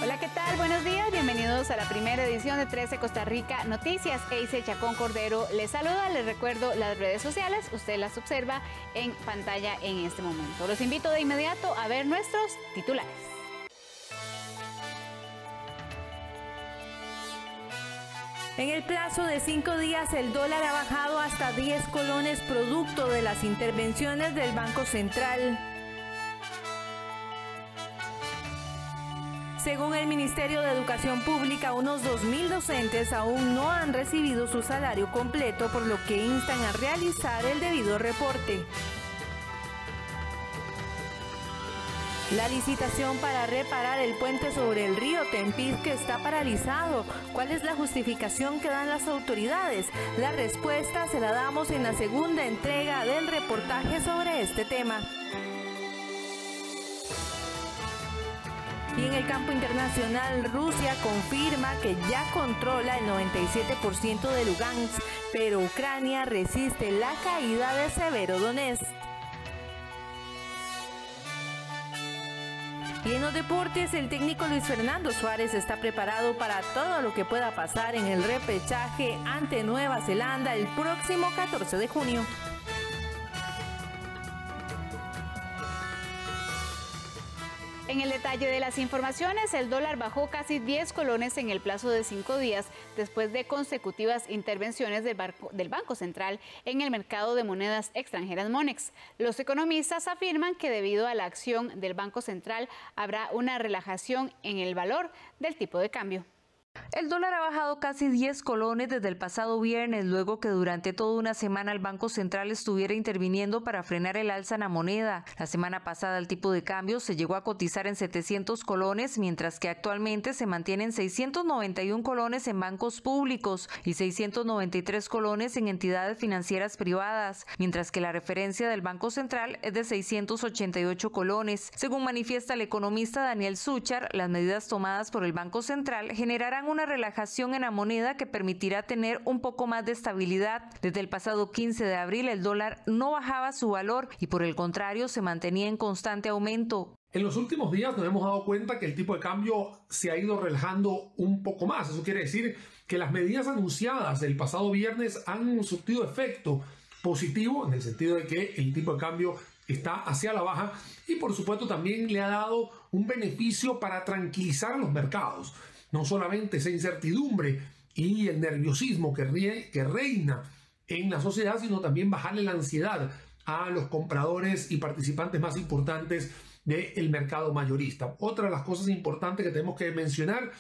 Hola, ¿qué tal? Buenos días, bienvenidos a la primera edición de 13 Costa Rica Noticias. Eice Chacón Cordero les saluda, les recuerdo las redes sociales, usted las observa en pantalla en este momento. Los invito de inmediato a ver nuestros titulares. En el plazo de 5 días, el dólar ha bajado hasta 10 colones producto de las intervenciones del Banco Central. Según el Ministerio de Educación Pública, unos 2.000 docentes aún no han recibido su salario completo, por lo que instan a realizar el debido reporte. La licitación para reparar el puente sobre el río Tempisque está paralizado. ¿Cuál es la justificación que dan las autoridades? La respuesta se la damos en la segunda entrega del reportaje sobre este tema. Y en el campo internacional, Rusia confirma que ya controla el 97% de Lugansk, pero Ucrania resiste la caída de Severodonetsk. Y en los deportes, el técnico Luis Fernando Suárez está preparado para todo lo que pueda pasar en el repechaje ante Nueva Zelanda el próximo 14 de junio. En el detalle de las informaciones, el dólar bajó casi 10 colones en el plazo de 5 días después de consecutivas intervenciones del Banco Central en el mercado de monedas extranjeras Monex. Los economistas afirman que debido a la acción del Banco Central habrá una relajación en el valor del tipo de cambio. El dólar ha bajado casi 10 colones desde el pasado viernes, luego que durante toda una semana el Banco Central estuviera interviniendo para frenar el alza en la moneda. La semana pasada el tipo de cambio se llegó a cotizar en 700 colones, mientras que actualmente se mantiene en 691 colones en bancos públicos y 693 colones en entidades financieras privadas, mientras que la referencia del Banco Central es de 688 colones. Según manifiesta el economista Daniel Suchar, las medidas tomadas por el Banco Central generarán una relajación en la moneda que permitirá tener un poco más de estabilidad. Desde el pasado 15 de abril el dólar no bajaba su valor y por el contrario se mantenía en constante aumento. En los últimos días nos hemos dado cuenta que el tipo de cambio se ha ido relajando un poco más. Eso quiere decir que las medidas anunciadas el pasado viernes han surtido efecto positivo en el sentido de que el tipo de cambio está hacia la baja y por supuesto también le ha dado un beneficio para tranquilizar a los mercados. No solamente esa incertidumbre y el nerviosismo que reina en la sociedad, sino también bajarle la ansiedad a los compradores y participantes más importantes del mercado mayorista. Otra de las cosas importantes que tenemos que mencionar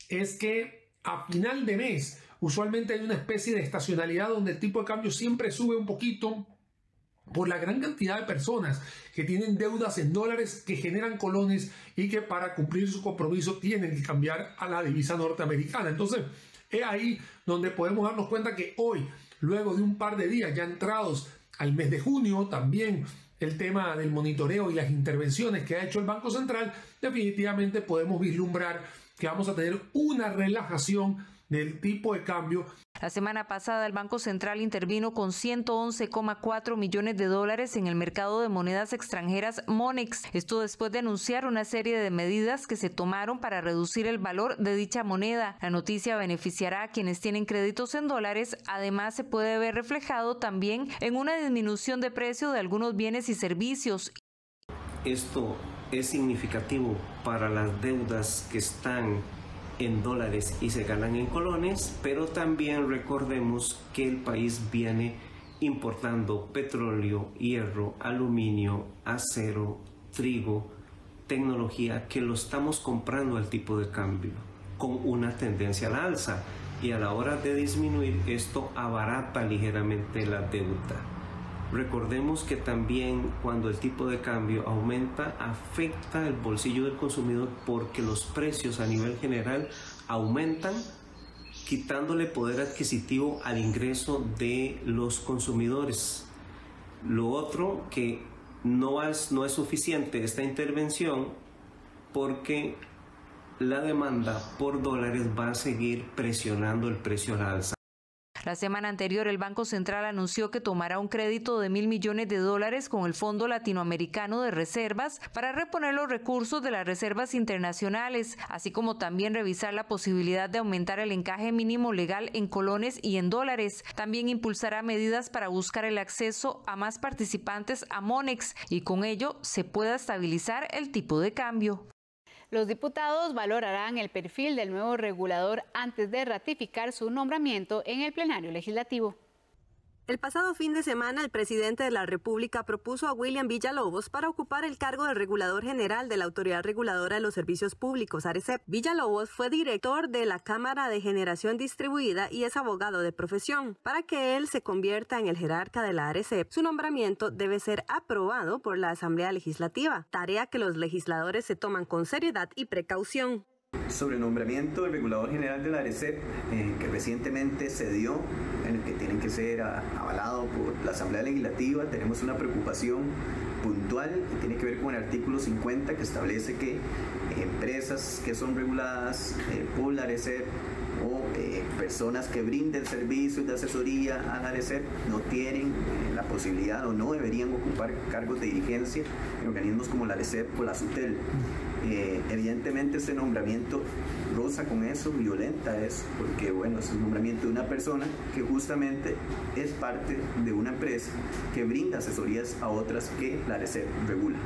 es que a final de mes usualmente hay una especie de estacionalidad donde el tipo de cambio siempre sube un poquito por la gran cantidad de personas que tienen deudas en dólares que generan colones y que para cumplir su compromiso tienen que cambiar a la divisa norteamericana. Entonces, es ahí donde podemos darnos cuenta que hoy, luego de un par de días ya entrados al mes de junio, también el tema del monitoreo y las intervenciones que ha hecho el Banco Central, definitivamente podemos vislumbrar que vamos a tener una relajación del tipo de cambio. La semana pasada el Banco Central intervino con 111,4 millones de dólares en el mercado de monedas extranjeras Monex. Esto después de anunciar una serie de medidas que se tomaron para reducir el valor de dicha moneda. La noticia beneficiará a quienes tienen créditos en dólares. Además, se puede ver reflejado también en una disminución de precio de algunos bienes y servicios. Esto es significativo para las deudas que están en dólares y se ganan en colones, pero también recordemos que el país viene importando petróleo, hierro, aluminio, acero, trigo, tecnología, que lo estamos comprando al tipo de cambio con una tendencia a la alza, y a la hora de disminuir esto abarata ligeramente la deuda. Recordemos que también cuando el tipo de cambio aumenta, afecta el bolsillo del consumidor porque los precios a nivel general aumentan, quitándole poder adquisitivo al ingreso de los consumidores. Lo otro, que no es suficiente esta intervención porque la demanda por dólares va a seguir presionando el precio al alza. La semana anterior, el Banco Central anunció que tomará un crédito de $1.000 millones con el Fondo Latinoamericano de Reservas para reponer los recursos de las reservas internacionales, así como también revisar la posibilidad de aumentar el encaje mínimo legal en colones y en dólares. También impulsará medidas para buscar el acceso a más participantes a Monex y con ello se pueda estabilizar el tipo de cambio. Los diputados valorarán el perfil del nuevo regulador antes de ratificar su nombramiento en el plenario legislativo. El pasado fin de semana, el presidente de la República propuso a William Villalobos para ocupar el cargo de regulador general de la Autoridad Reguladora de los Servicios Públicos, ARECEP. Villalobos fue director de la Cámara de Generación Distribuida y es abogado de profesión. Para que él se convierta en el jerarca de la ARECEP, su nombramiento debe ser aprobado por la Asamblea Legislativa, tarea que los legisladores se toman con seriedad y precaución. Sobre el nombramiento del regulador general de la ARECEP, que recientemente se dio, en el que tienen que ser avalado por la Asamblea Legislativa, tenemos una preocupación puntual que tiene que ver con el artículo 50, que establece que empresas que son reguladas por la ARECEP o personas que brinden servicios de asesoría a la ARECEP no tienen la posibilidad o no deberían ocupar cargos de dirigencia en organismos como la ARECEP o la SUTEL. Evidentemente este nombramiento roza con eso, violenta eso, porque bueno, es el nombramiento de una persona que justamente es parte de una empresa que brinda asesorías a otras que la ARECEP regula.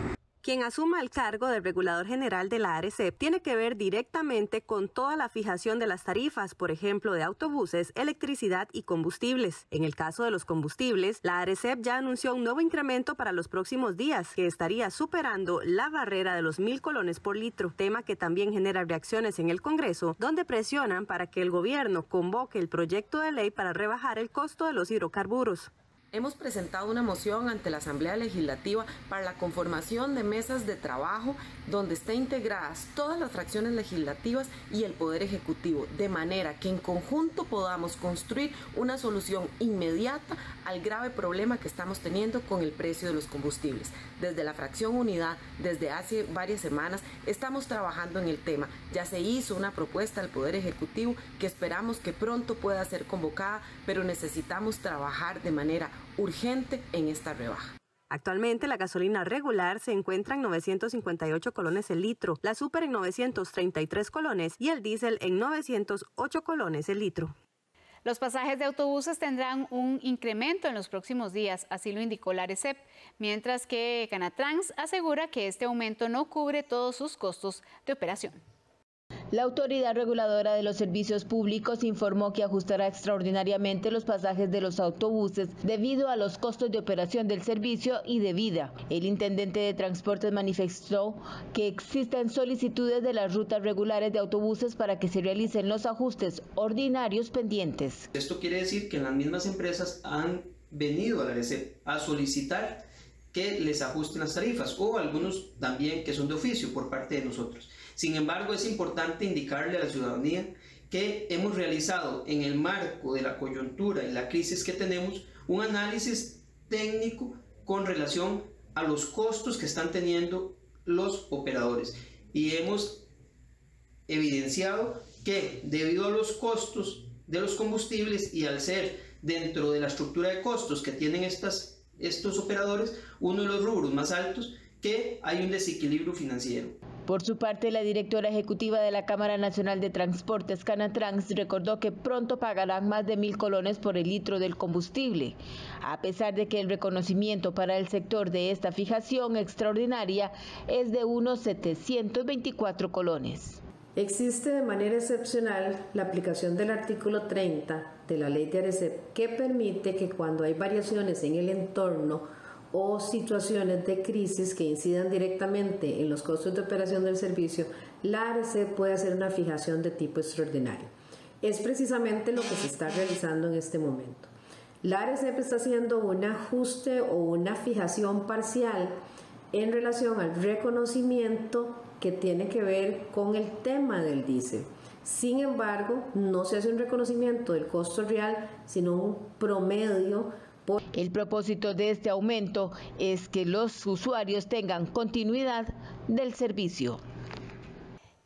Quien asuma el cargo de regulador general de la ARECEP tiene que ver directamente con toda la fijación de las tarifas, por ejemplo, de autobuses, electricidad y combustibles. En el caso de los combustibles, la ARECEP ya anunció un nuevo incremento para los próximos días, que estaría superando la barrera de los 1.000 colones por litro, tema que también genera reacciones en el Congreso, donde presionan para que el gobierno convoque el proyecto de ley para rebajar el costo de los hidrocarburos. Hemos presentado una moción ante la Asamblea Legislativa para la conformación de mesas de trabajo donde estén integradas todas las fracciones legislativas y el Poder Ejecutivo, de manera que en conjunto podamos construir una solución inmediata al grave problema que estamos teniendo con el precio de los combustibles. Desde la fracción Unidad, desde hace varias semanas, estamos trabajando en el tema. Ya se hizo una propuesta al Poder Ejecutivo que esperamos que pronto pueda ser convocada, pero necesitamos trabajar de manera urgente en esta rebaja. Actualmente la gasolina regular se encuentra en 958 colones el litro, la super en 933 colones y el diésel en 908 colones el litro. Los pasajes de autobuses tendrán un incremento en los próximos días, así lo indicó la ARECEP, mientras que Canatrans asegura que este aumento no cubre todos sus costos de operación. La Autoridad Reguladora de los Servicios Públicos informó que ajustará extraordinariamente los pasajes de los autobuses debido a los costos de operación del servicio y de vida. El intendente de Transportes manifestó que existen solicitudes de las rutas regulares de autobuses para que se realicen los ajustes ordinarios pendientes. Esto quiere decir que las mismas empresas han venido a la ARECEP a solicitar que les ajusten las tarifas, o algunos también que son de oficio por parte de nosotros. Sin embargo, es importante indicarle a la ciudadanía que hemos realizado en el marco de la coyuntura y la crisis que tenemos un análisis técnico con relación a los costos que están teniendo los operadores y hemos evidenciado que debido a los costos de los combustibles y al ser dentro de la estructura de costos que tienen estos operadores, uno de los rubros más altos, que hay un desequilibrio financiero. Por su parte, la directora ejecutiva de la Cámara Nacional de Transportes, Canatrans, recordó que pronto pagarán más de 1.000 colones por el litro del combustible, a pesar de que el reconocimiento para el sector de esta fijación extraordinaria es de unos 724 colones. Existe de manera excepcional la aplicación del artículo 30 de la ley de ARECEP, que permite que cuando hay variaciones en el entorno o situaciones de crisis que incidan directamente en los costos de operación del servicio, la ARECEP puede hacer una fijación de tipo extraordinario. Es precisamente lo que se está realizando en este momento. La ARECEP está haciendo un ajuste o una fijación parcial en relación al reconocimiento que tiene que ver con el tema del diésel. Sin embargo, no se hace un reconocimiento del costo real, sino un promedio. El propósito de este aumento es que los usuarios tengan continuidad del servicio.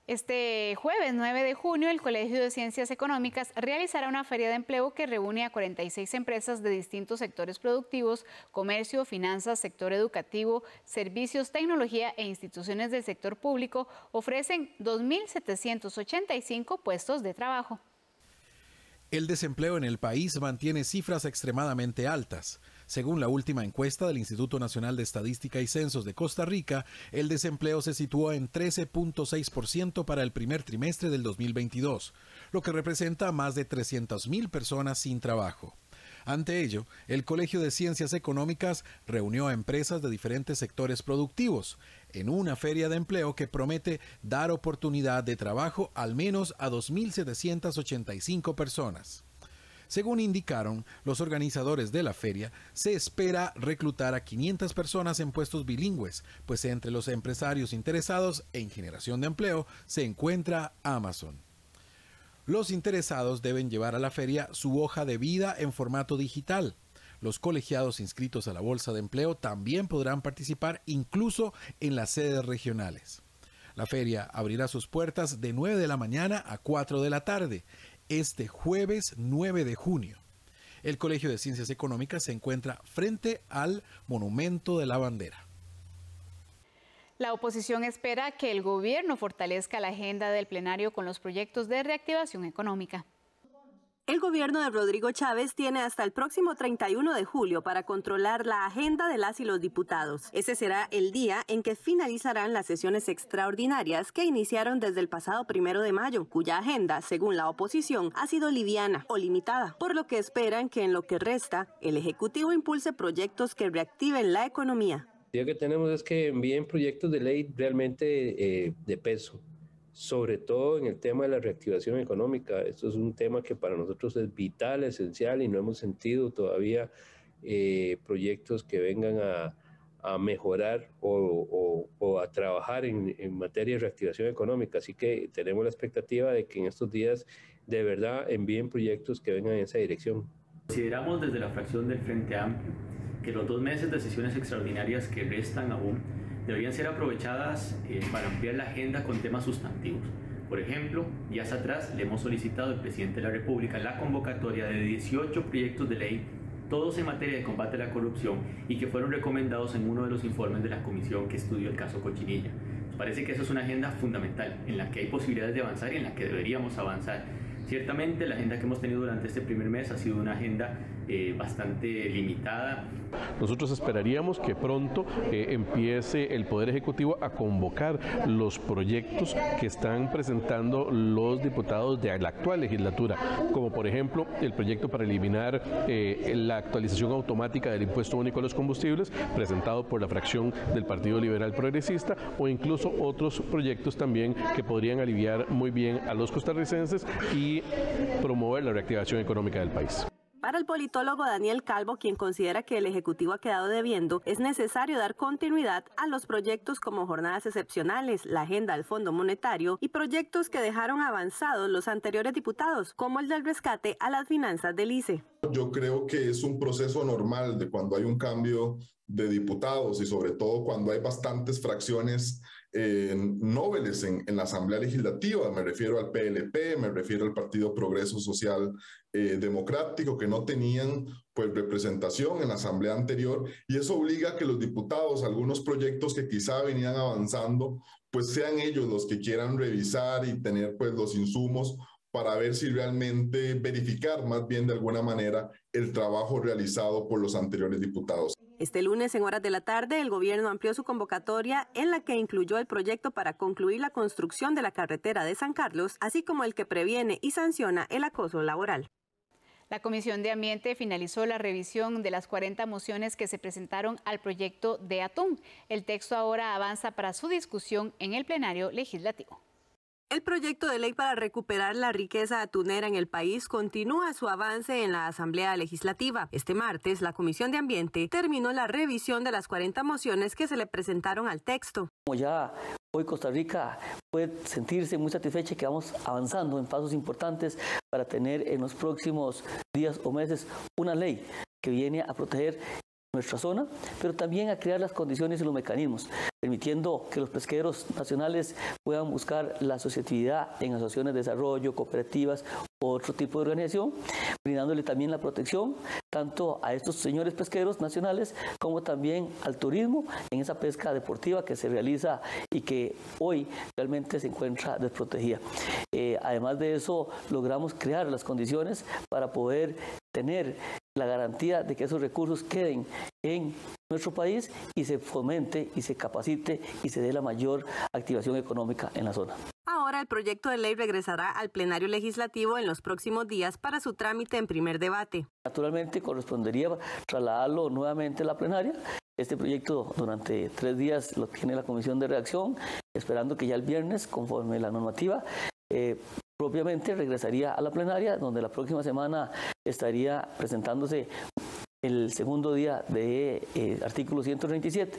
Este jueves 9 de junio, el Colegio de Ciencias Económicas realizará una feria de empleo que reúne a 46 empresas de distintos sectores productivos, comercio, finanzas, sector educativo, servicios, tecnología e instituciones del sector público. Ofrecen 2.785 puestos de trabajo. El desempleo en el país mantiene cifras extremadamente altas. Según la última encuesta del Instituto Nacional de Estadística y Censos de Costa Rica, el desempleo se situó en 13.6% para el primer trimestre del 2022, lo que representa más de 300.000 personas sin trabajo. Ante ello, el Colegio de Ciencias Económicas reunió a empresas de diferentes sectores productivos en una feria de empleo que promete dar oportunidad de trabajo al menos a 2.785 personas. Según indicaron los organizadores de la feria, se espera reclutar a 500 personas en puestos bilingües, pues entre los empresarios interesados en generación de empleo se encuentra Amazon. Los interesados deben llevar a la feria su hoja de vida en formato digital. Los colegiados inscritos a la Bolsa de Empleo también podrán participar incluso en las sedes regionales. La feria abrirá sus puertas de 9 de la mañana a 4 de la tarde, este jueves 9 de junio. El Colegio de Ciencias Económicas se encuentra frente al Monumento de la Bandera. La oposición espera que el gobierno fortalezca la agenda del plenario con los proyectos de reactivación económica. El gobierno de Rodrigo Chávez tiene hasta el próximo 31 de julio para controlar la agenda de las y los diputados. Ese será el día en que finalizarán las sesiones extraordinarias que iniciaron desde el pasado 1 de mayo, cuya agenda, según la oposición, ha sido liviana o limitada, por lo que esperan que en lo que resta, el Ejecutivo impulse proyectos que reactiven la economía. Lo que tenemos es que envíen proyectos de ley realmente de peso, sobre todo en el tema de la reactivación económica. Esto es un tema que para nosotros es vital, esencial, y no hemos sentido todavía proyectos que vengan a mejorar o a trabajar en materia de reactivación económica. Así que tenemos la expectativa de que en estos días de verdad envíen proyectos que vengan en esa dirección. Consideramos desde la fracción del Frente Amplio que los 2 meses de sesiones extraordinarias que restan aún deberían ser aprovechadas para ampliar la agenda con temas sustantivos. Por ejemplo, días atrás le hemos solicitado al presidente de la República la convocatoria de 18 proyectos de ley, todos en materia de combate a la corrupción, y que fueron recomendados en uno de los informes de la comisión que estudió el caso Cochinilla. Nos parece que eso es una agenda fundamental en la que hay posibilidades de avanzar y en la que deberíamos avanzar. Ciertamente la agenda que hemos tenido durante este primer mes ha sido una agenda bastante limitada. Nosotros esperaríamos que pronto empiece el Poder Ejecutivo a convocar los proyectos que están presentando los diputados de la actual legislatura, como por ejemplo el proyecto para eliminar la actualización automática del impuesto único a los combustibles, presentado por la fracción del Partido Liberal Progresista, o incluso otros proyectos también que podrían aliviar muy bien a los costarricenses y promover la reactivación económica del país. Para el politólogo Daniel Calvo, quien considera que el Ejecutivo ha quedado debiendo, es necesario dar continuidad a los proyectos como jornadas excepcionales, la agenda del Fondo Monetario y proyectos que dejaron avanzados los anteriores diputados, como el del rescate a las finanzas del ICE. Yo creo que es un proceso normal de cuando hay un cambio de diputados y sobre todo cuando hay bastantes fracciones nobles en la Asamblea Legislativa. Me refiero al PLP, me refiero al Partido Progreso Social Democrático, que no tenían pues representación en la Asamblea anterior, y eso obliga a que los diputados, algunos proyectos que quizá venían avanzando, pues sean ellos los que quieran revisar y tener pues los insumos para ver si realmente verificar más bien de alguna manera el trabajo realizado por los anteriores diputados. Este lunes, en horas de la tarde, el gobierno amplió su convocatoria en la que incluyó el proyecto para concluir la construcción de la carretera de San Carlos, así como el que previene y sanciona el acoso laboral. La Comisión de Ambiente finalizó la revisión de las 40 mociones que se presentaron al proyecto de atún. El texto ahora avanza para su discusión en el plenario legislativo. El proyecto de ley para recuperar la riqueza atunera en el país continúa su avance en la Asamblea Legislativa. Este martes, la Comisión de Ambiente terminó la revisión de las 40 mociones que se le presentaron al texto. Como ya hoy Costa Rica puede sentirse muy satisfecha que vamos avanzando en pasos importantes para tener en los próximos días o meses una ley que viene a proteger nuestra zona, pero también a crear las condiciones y los mecanismos, permitiendo que los pesqueros nacionales puedan buscar la asociatividad en asociaciones de desarrollo, cooperativas o otro tipo de organización, brindándole también la protección tanto a estos señores pesqueros nacionales como también al turismo en esa pesca deportiva que se realiza y que hoy realmente se encuentra desprotegida. Además de eso, logramos crear las condiciones para poder tener la garantía de que esos recursos queden en nuestro país y se fomente y se capacite y se dé la mayor activación económica en la zona. Ahora el proyecto de ley regresará al plenario legislativo en los próximos días para su trámite en primer debate. Naturalmente correspondería trasladarlo nuevamente a la plenaria. Este proyecto durante 3 días lo tiene la Comisión de Redacción, esperando que ya el viernes, conforme la normativa, propiamente regresaría a la plenaria, donde la próxima semana estaría presentándose el segundo día de artículo 137.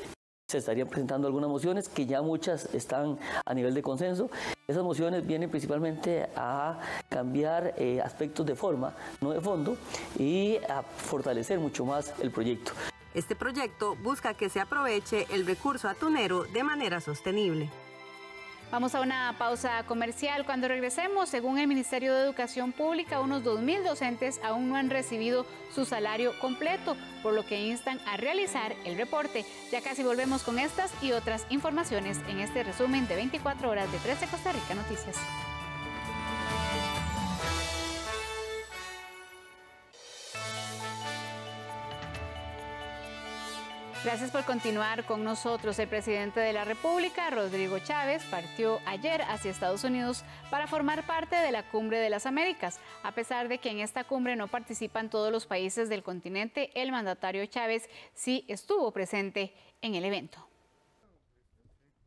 Se estarían presentando algunas mociones que ya muchas están a nivel de consenso. Esas mociones vienen principalmente a cambiar aspectos de forma, no de fondo, y a fortalecer mucho más el proyecto. Este proyecto busca que se aproveche el recurso atunero de manera sostenible. Vamos a una pausa comercial. Cuando regresemos, según el Ministerio de Educación Pública, unos 2.000 docentes aún no han recibido su salario completo, por lo que instan a realizar el reporte. Ya casi volvemos con estas y otras informaciones en este resumen de 24 horas de 13 Costa Rica Noticias. Gracias por continuar con nosotros. El presidente de la República, Rodrigo Chávez, partió ayer hacia Estados Unidos para formar parte de la Cumbre de las Américas. A pesar de que en esta cumbre no participan todos los países del continente, el mandatario Chávez sí estuvo presente en el evento.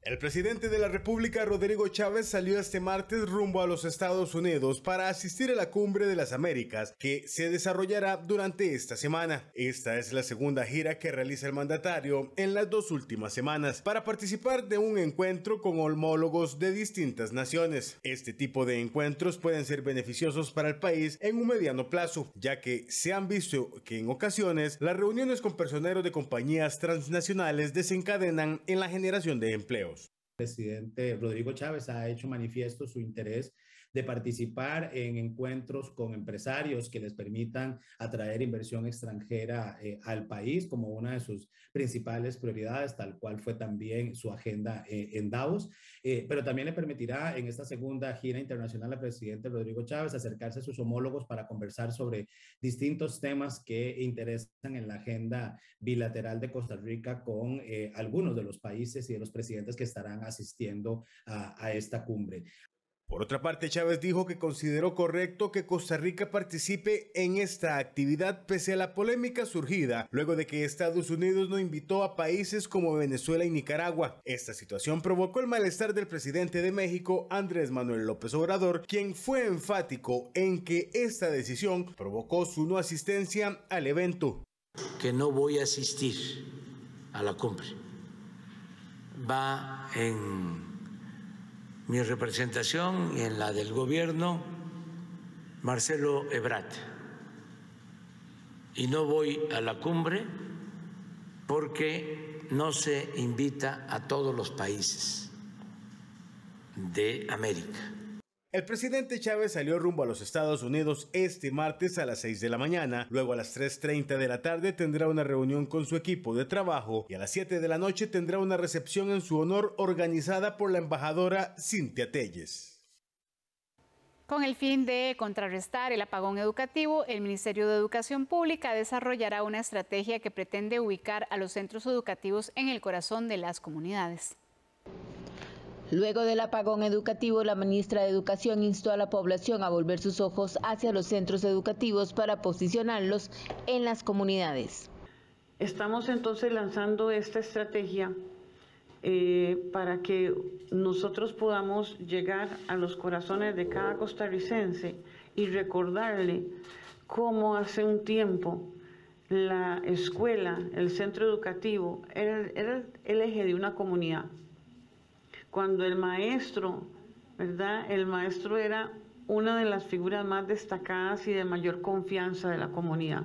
El presidente de la República, Rodrigo Chávez, salió este martes rumbo a los Estados Unidos para asistir a la Cumbre de las Américas, que se desarrollará durante esta semana. Esta es la segunda gira que realiza el mandatario en las 2 últimas semanas para participar de un encuentro con homólogos de distintas naciones. Este tipo de encuentros pueden ser beneficiosos para el país en un mediano plazo, ya que se han visto que en ocasiones las reuniones con personeros de compañías transnacionales desencadenan en la generación de empleo. El presidente Rodrigo Chávez ha hecho manifiesto su interés de participar en encuentros con empresarios que les permitan atraer inversión extranjera al país como una de sus principales prioridades, tal cual fue también su agenda en Davos, pero también le permitirá en esta segunda gira internacional al presidente Rodrigo Chávez acercarse a sus homólogos para conversar sobre distintos temas que interesan en la agenda bilateral de Costa Rica con algunos de los países y de los presidentes que estarán asistiendo a esta cumbre. Por otra parte, Chávez dijo que consideró correcto que Costa Rica participe en esta actividad pese a la polémica surgida luego de que Estados Unidos no invitó a países como Venezuela y Nicaragua. Esta situación provocó el malestar del presidente de México, Andrés Manuel López Obrador, quien fue enfático en que esta decisión provocó su no asistencia al evento. Que no voy a asistir a la cumbre. Va en mi representación y en la del gobierno Marcelo Ebrard. Y no voy a la cumbre porque no se invita a todos los países de América. El presidente Chávez salió rumbo a los Estados Unidos este martes a las 6 de la mañana. Luego a las 3:30 de la tarde tendrá una reunión con su equipo de trabajo y a las 7 de la noche tendrá una recepción en su honor organizada por la embajadora Cintia Telles. Con el fin de contrarrestar el apagón educativo, el Ministerio de Educación Pública desarrollará una estrategia que pretende ubicar a los centros educativos en el corazón de las comunidades. Luego del apagón educativo, la ministra de Educación instó a la población a volver sus ojos hacia los centros educativos para posicionarlos en las comunidades. Estamos entonces lanzando esta estrategia para que nosotros podamos llegar a los corazones de cada costarricense y recordarle cómo hace un tiempo la escuela, el centro educativo, era el eje de una comunidad. Cuando el maestro, ¿verdad? El maestro era una de las figuras más destacadas y de mayor confianza de la comunidad.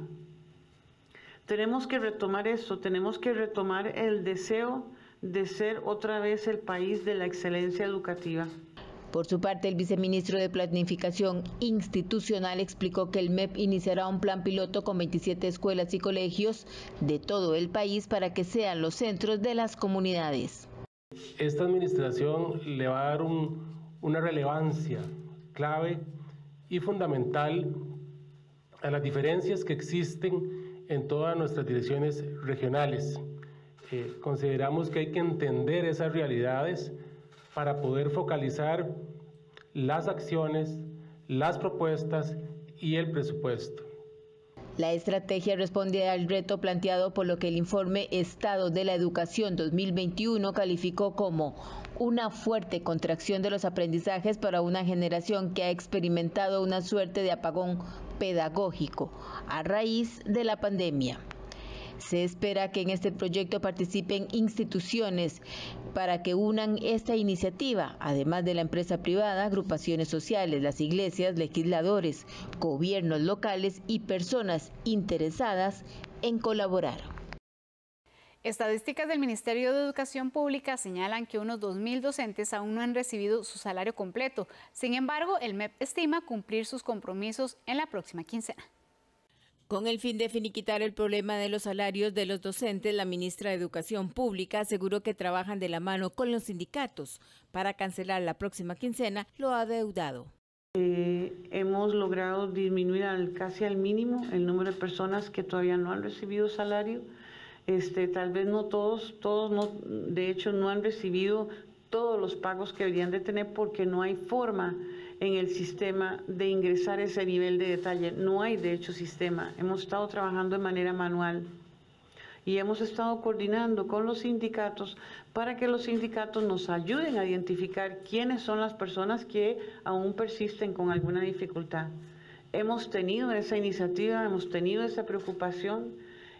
Tenemos que retomar eso, tenemos que retomar el deseo de ser otra vez el país de la excelencia educativa. Por su parte, el viceministro de Planificación Institucional explicó que el MEP iniciará un plan piloto con 27 escuelas y colegios de todo el país para que sean los centros de las comunidades. Esta administración le va a dar una relevancia clave y fundamental a las diferencias que existen en todas nuestras direcciones regionales. Consideramos que hay que entender esas realidades para poder focalizar las acciones, las propuestas y el presupuesto. La estrategia responde al reto planteado por lo que el informe Estado de la Educación 2021 calificó como una fuerte contracción de los aprendizajes para una generación que ha experimentado una suerte de apagón pedagógico a raíz de la pandemia. Se espera que en este proyecto participen instituciones para que unan esta iniciativa, además de la empresa privada, agrupaciones sociales, las iglesias, legisladores, gobiernos locales y personas interesadas en colaborar. Estadísticas del Ministerio de Educación Pública señalan que unos 2.000 docentes aún no han recibido su salario completo. Sin embargo, el MEP estima cumplir sus compromisos en la próxima quincena. Con el fin de finiquitar el problema de los salarios de los docentes, la ministra de Educación Pública aseguró que trabajan de la mano con los sindicatos para cancelar la próxima quincena lo adeudado. Hemos logrado disminuir casi al mínimo el número de personas que todavía no han recibido salario. Tal vez no todos no, de hecho no han recibido todos los pagos que deberían de tener porque no hay forma en el sistema de ingresar ese nivel de detalle. No hay, de hecho, sistema. Hemos estado trabajando de manera manual y hemos estado coordinando con los sindicatos para que los sindicatos nos ayuden a identificar quiénes son las personas que aún persisten con alguna dificultad. Hemos tenido esa iniciativa, hemos tenido esa preocupación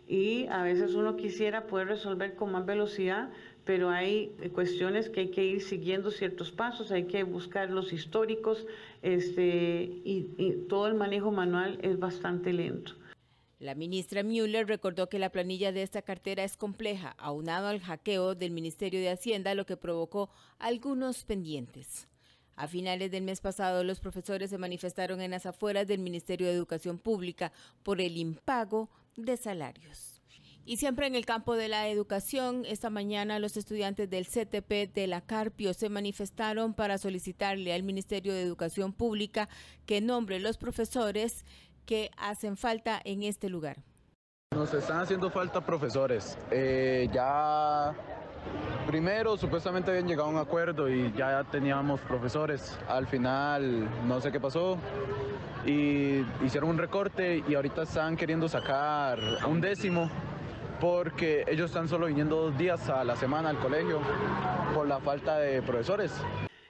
y a veces uno quisiera poder resolver con más velocidad, pero hay cuestiones que hay que ir siguiendo ciertos pasos, hay que buscar los históricos y todo el manejo manual es bastante lento. La ministra Müller recordó que la planilla de esta cartera es compleja, aunado al hackeo del Ministerio de Hacienda, lo que provocó algunos pendientes. A finales del mes pasado, los profesores se manifestaron en las afueras del Ministerio de Educación Pública por el impago de salarios. Y siempre en el campo de la educación, esta mañana los estudiantes del CTP de la Carpio se manifestaron para solicitarle al Ministerio de Educación Pública que nombre los profesores que hacen falta en este lugar. Nos están haciendo falta profesores. Ya primero supuestamente habían llegado a un acuerdo y ya teníamos profesores. Al final no sé qué pasó y hicieron un recorte y ahorita están queriendo sacar un 10º. Porque ellos están solo viniendo 2 días a la semana al colegio por la falta de profesores.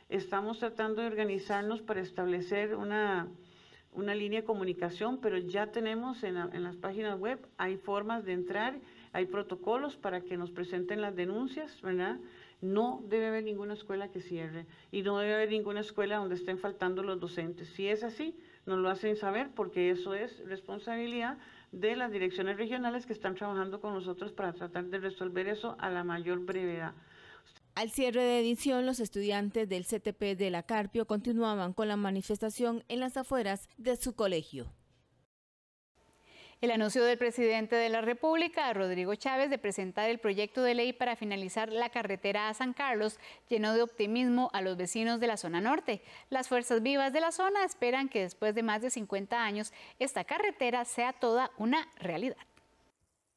Estamos tratando de organizarnos para establecer una línea de comunicación, pero ya tenemos en las páginas web, hay formas de entrar, hay protocolos para que nos presenten las denuncias, ¿verdad? No debe haber ninguna escuela que cierre y no debe haber ninguna escuela donde estén faltando los docentes. Si es así, nos lo hacen saber porque eso es responsabilidad de las direcciones regionales que están trabajando con nosotros para tratar de resolver eso a la mayor brevedad. Al cierre de edición, los estudiantes del CTP de la Carpio continuaban con la manifestación en las afueras de su colegio. El anuncio del presidente de la República, Rodrigo Chávez, de presentar el proyecto de ley para finalizar la carretera a San Carlos llenó de optimismo a los vecinos de la zona norte. Las fuerzas vivas de la zona esperan que después de más de 50 años esta carretera sea toda una realidad.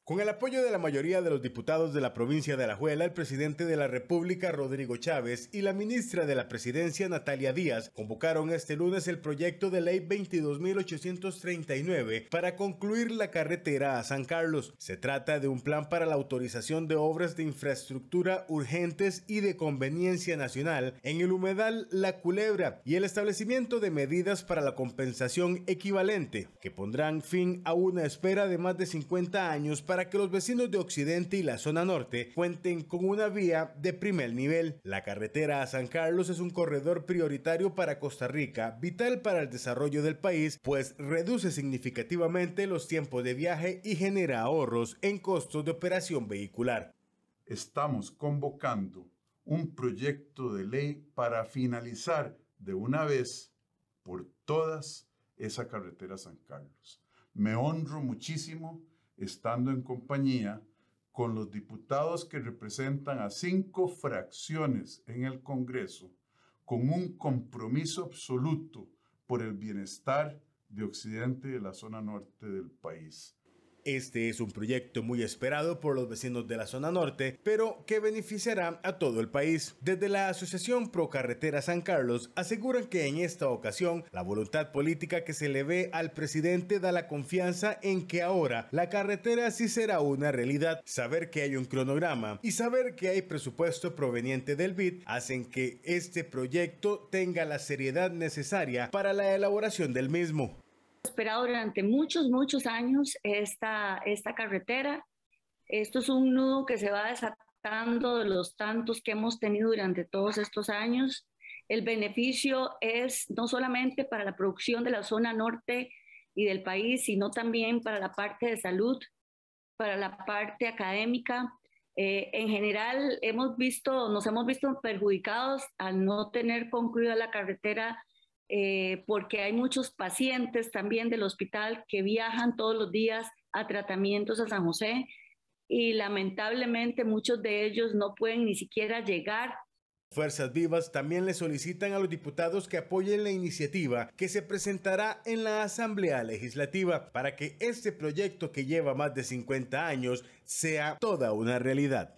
Con el apoyo de la mayoría de los diputados de la provincia de Alajuela, el presidente de la República, Rodrigo Chávez, y la ministra de la Presidencia, Natalia Díaz, convocaron este lunes el proyecto de ley 22.839 para concluir la carretera a San Carlos. Se trata de un plan para la autorización de obras de infraestructura urgentes y de conveniencia nacional en el humedal La Culebra y el establecimiento de medidas para la compensación equivalente, que pondrán fin a una espera de más de 50 años para para que los vecinos de Occidente y la zona norte cuenten con una vía de primer nivel. La carretera a San Carlos es un corredor prioritario para Costa Rica, vital para el desarrollo del país, pues reduce significativamente los tiempos de viaje y genera ahorros en costos de operación vehicular. Estamos convocando un proyecto de ley para finalizar de una vez por todas esa carretera San Carlos. Me honro muchísimo estando en compañía con los diputados que representan a 5 fracciones en el Congreso, con un compromiso absoluto por el bienestar de Occidente y de la zona norte del país. Este es un proyecto muy esperado por los vecinos de la zona norte, pero que beneficiará a todo el país. Desde la Asociación Pro Carretera San Carlos aseguran que en esta ocasión la voluntad política que se le ve al presidente da la confianza en que ahora la carretera sí será una realidad. Saber que hay un cronograma y saber que hay presupuesto proveniente del BID hacen que este proyecto tenga la seriedad necesaria para la elaboración del mismo. Esperado durante muchos años esta carretera. Esto es un nudo que se va desatando de los tantos que hemos tenido durante todos estos años. El beneficio es no solamente para la producción de la zona norte y del país, sino también para la parte de salud, para la parte académica. En general nos hemos visto perjudicados al no tener concluida la carretera, porque hay muchos pacientes también del hospital que viajan todos los días a tratamientos a San José y lamentablemente muchos de ellos no pueden ni siquiera llegar. Fuerzas Vivas también le solicitan a los diputados que apoyen la iniciativa que se presentará en la Asamblea Legislativa para que este proyecto que lleva más de 50 años sea toda una realidad.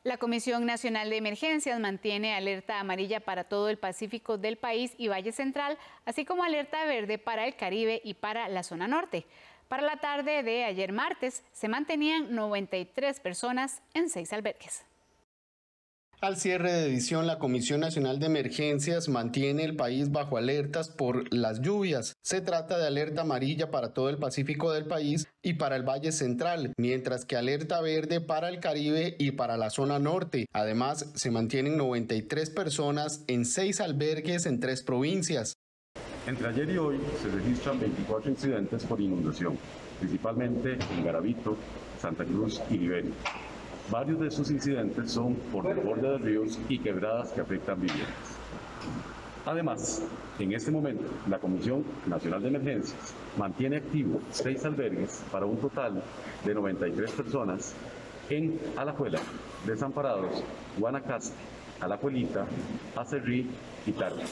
La Comisión Nacional de Emergencias mantiene alerta amarilla para todo el Pacífico del país y Valle Central, así como alerta verde para el Caribe y para la zona norte. Para la tarde de ayer martes se mantenían 93 personas en 6 albergues. Al cierre de edición, la Comisión Nacional de Emergencias mantiene el país bajo alertas por las lluvias. Se trata de alerta amarilla para todo el Pacífico del país y para el Valle Central, mientras que alerta verde para el Caribe y para la zona norte. Además, se mantienen 93 personas en 6 albergues en 3 provincias. Entre ayer y hoy se registran 24 incidentes por inundación, principalmente en Garavito, Santa Cruz y Liberia. Varios de esos incidentes son por desborde de ríos y quebradas que afectan viviendas. Además, en este momento, la Comisión Nacional de Emergencias mantiene activos 6 albergues para un total de 93 personas en Alajuela, Desamparados, Guanacaste, Alajuelita, Acerrí y Tarma.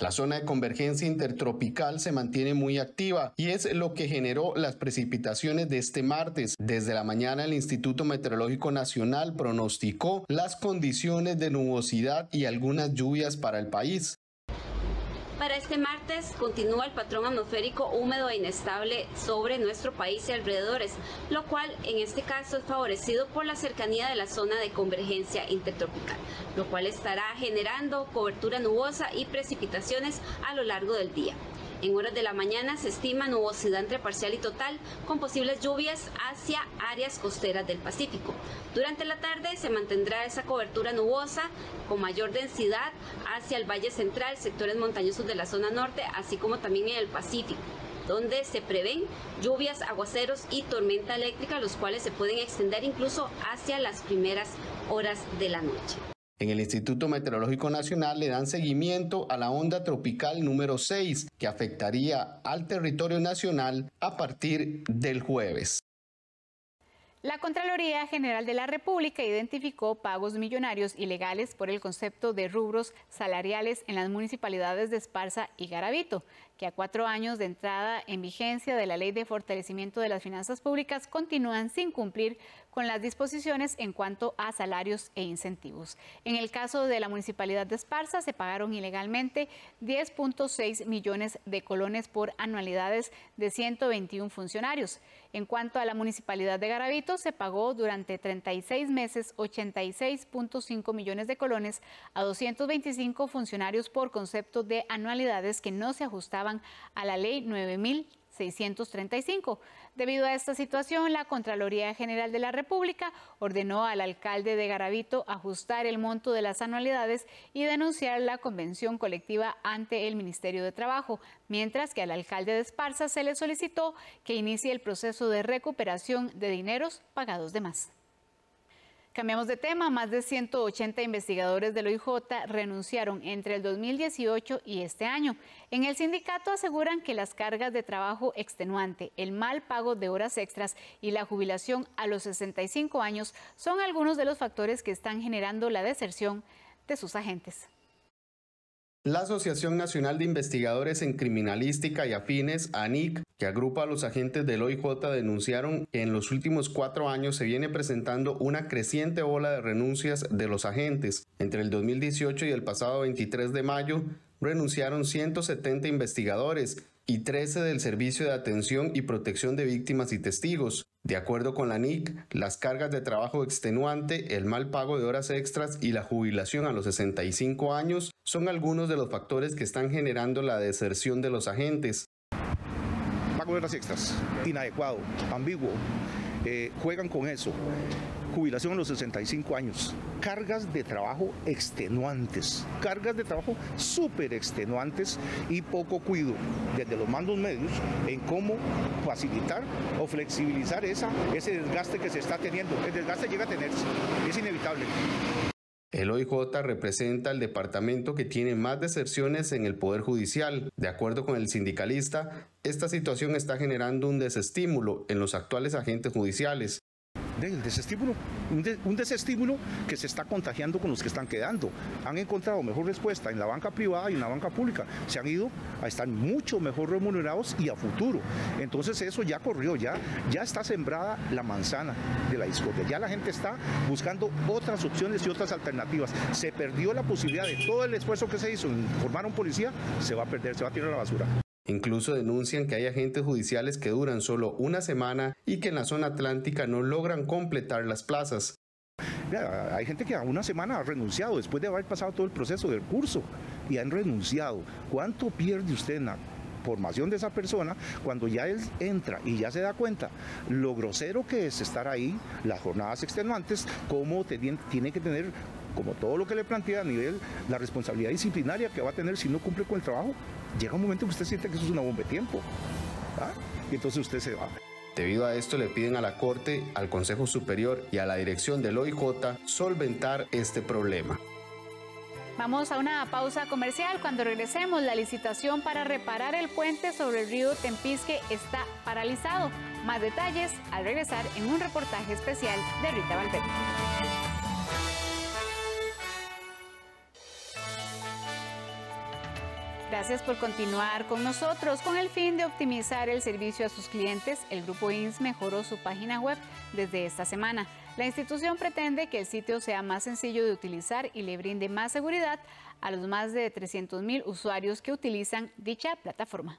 La zona de convergencia intertropical se mantiene muy activa y es lo que generó las precipitaciones de este martes. Desde la mañana el Instituto Meteorológico Nacional pronosticó las condiciones de nubosidad y algunas lluvias para el país. Para este martes continúa el patrón atmosférico húmedo e inestable sobre nuestro país y alrededores, lo cual en este caso es favorecido por la cercanía de la zona de convergencia intertropical, lo cual estará generando cobertura nubosa y precipitaciones a lo largo del día. En horas de la mañana se estima nubosidad entre parcial y total, con posibles lluvias hacia áreas costeras del Pacífico. Durante la tarde se mantendrá esa cobertura nubosa con mayor densidad hacia el Valle Central, sectores montañosos de la zona norte, así como también en el Pacífico, donde se prevén lluvias, aguaceros y tormenta eléctrica, los cuales se pueden extender incluso hacia las primeras horas de la noche. En el Instituto Meteorológico Nacional le dan seguimiento a la onda tropical número 6, que afectaría al territorio nacional a partir del jueves. La Contraloría General de la República identificó pagos millonarios ilegales por el concepto de rubros salariales en las municipalidades de Esparza y Garavito, que a 4 años de entrada en vigencia de la Ley de Fortalecimiento de las Finanzas Públicas continúan sin cumplir con las disposiciones en cuanto a salarios e incentivos. En el caso de la Municipalidad de Esparza se pagaron ilegalmente 10.6 millones de colones por anualidades de 121 funcionarios. En cuanto a la Municipalidad de Garavito, se pagó durante 36 meses 86.5 millones de colones a 225 funcionarios por concepto de anualidades que no se ajustaban a la Ley 9.000 635. Debido a esta situación, la Contraloría General de la República ordenó al alcalde de Garavito ajustar el monto de las anualidades y denunciar la convención colectiva ante el Ministerio de Trabajo, mientras que al alcalde de Esparza se le solicitó que inicie el proceso de recuperación de dineros pagados de más. Cambiamos de tema. Más de 180 investigadores del OIJ renunciaron entre el 2018 y este año. En el sindicato aseguran que las cargas de trabajo extenuante, el mal pago de horas extras y la jubilación a los 65 años son algunos de los factores que están generando la deserción de sus agentes. La Asociación Nacional de Investigadores en Criminalística y Afines, ANIC, que agrupa a los agentes del OIJ, denunciaron que en los últimos 4 años se viene presentando una creciente ola de renuncias de los agentes. Entre el 2018 y el pasado 23 de mayo, renunciaron 170 investigadores y 13 del Servicio de Atención y Protección de Víctimas y Testigos. De acuerdo con la ANIC, las cargas de trabajo extenuante, el mal pago de horas extras y la jubilación a los 65 años son algunos de los factores que están generando la deserción de los agentes. Pago de horas extras, inadecuado, ambiguo, juegan con eso. Jubilación a los 65 años, cargas de trabajo extenuantes, cargas de trabajo súper extenuantes y poco cuidado desde los mandos medios en cómo facilitar o flexibilizar ese desgaste que se está teniendo. El desgaste llega a tenerse, es inevitable. El OIJ representa el departamento que tiene más deserciones en el Poder Judicial. De acuerdo con el sindicalista, esta situación está generando un desestímulo en los actuales agentes judiciales. El desestímulo, un desestímulo que se está contagiando con los que están quedando. Han encontrado mejor respuesta en la banca privada y en la banca pública. Se han ido a estar mucho mejor remunerados y a futuro. Entonces eso ya corrió, ya está sembrada la manzana de la discordia. Ya la gente está buscando otras opciones y otras alternativas. Se perdió la posibilidad de todo el esfuerzo que se hizo en formar un policía, se va a perder, se va a tirar a la basura. Incluso denuncian que hay agentes judiciales que duran solo una semana y que en la zona atlántica no logran completar las plazas. Hay gente que a una semana ha renunciado después de haber pasado todo el proceso del curso y han renunciado. ¿Cuánto pierde usted en la formación de esa persona cuando ya él entra y ya se da cuenta lo grosero que es estar ahí, las jornadas extenuantes, cómo tiene que tener, como todo lo que le plantea a nivel, la responsabilidad disciplinaria que va a tener si no cumple con el trabajo? Llega un momento que usted siente que eso es una bomba de tiempo, y entonces usted se va. Debido a esto le piden a la Corte, al Consejo Superior y a la dirección del OIJ solventar este problema. Vamos a una pausa comercial. Cuando regresemos, la licitación para reparar el puente sobre el río Tempisque está paralizado. Más detalles al regresar en un reportaje especial de Rita Valverde. Gracias por continuar con nosotros. Con el fin de optimizar el servicio a sus clientes, el Grupo INS mejoró su página web desde esta semana. La institución pretende que el sitio sea más sencillo de utilizar y le brinde más seguridad a los más de 300,000 usuarios que utilizan dicha plataforma.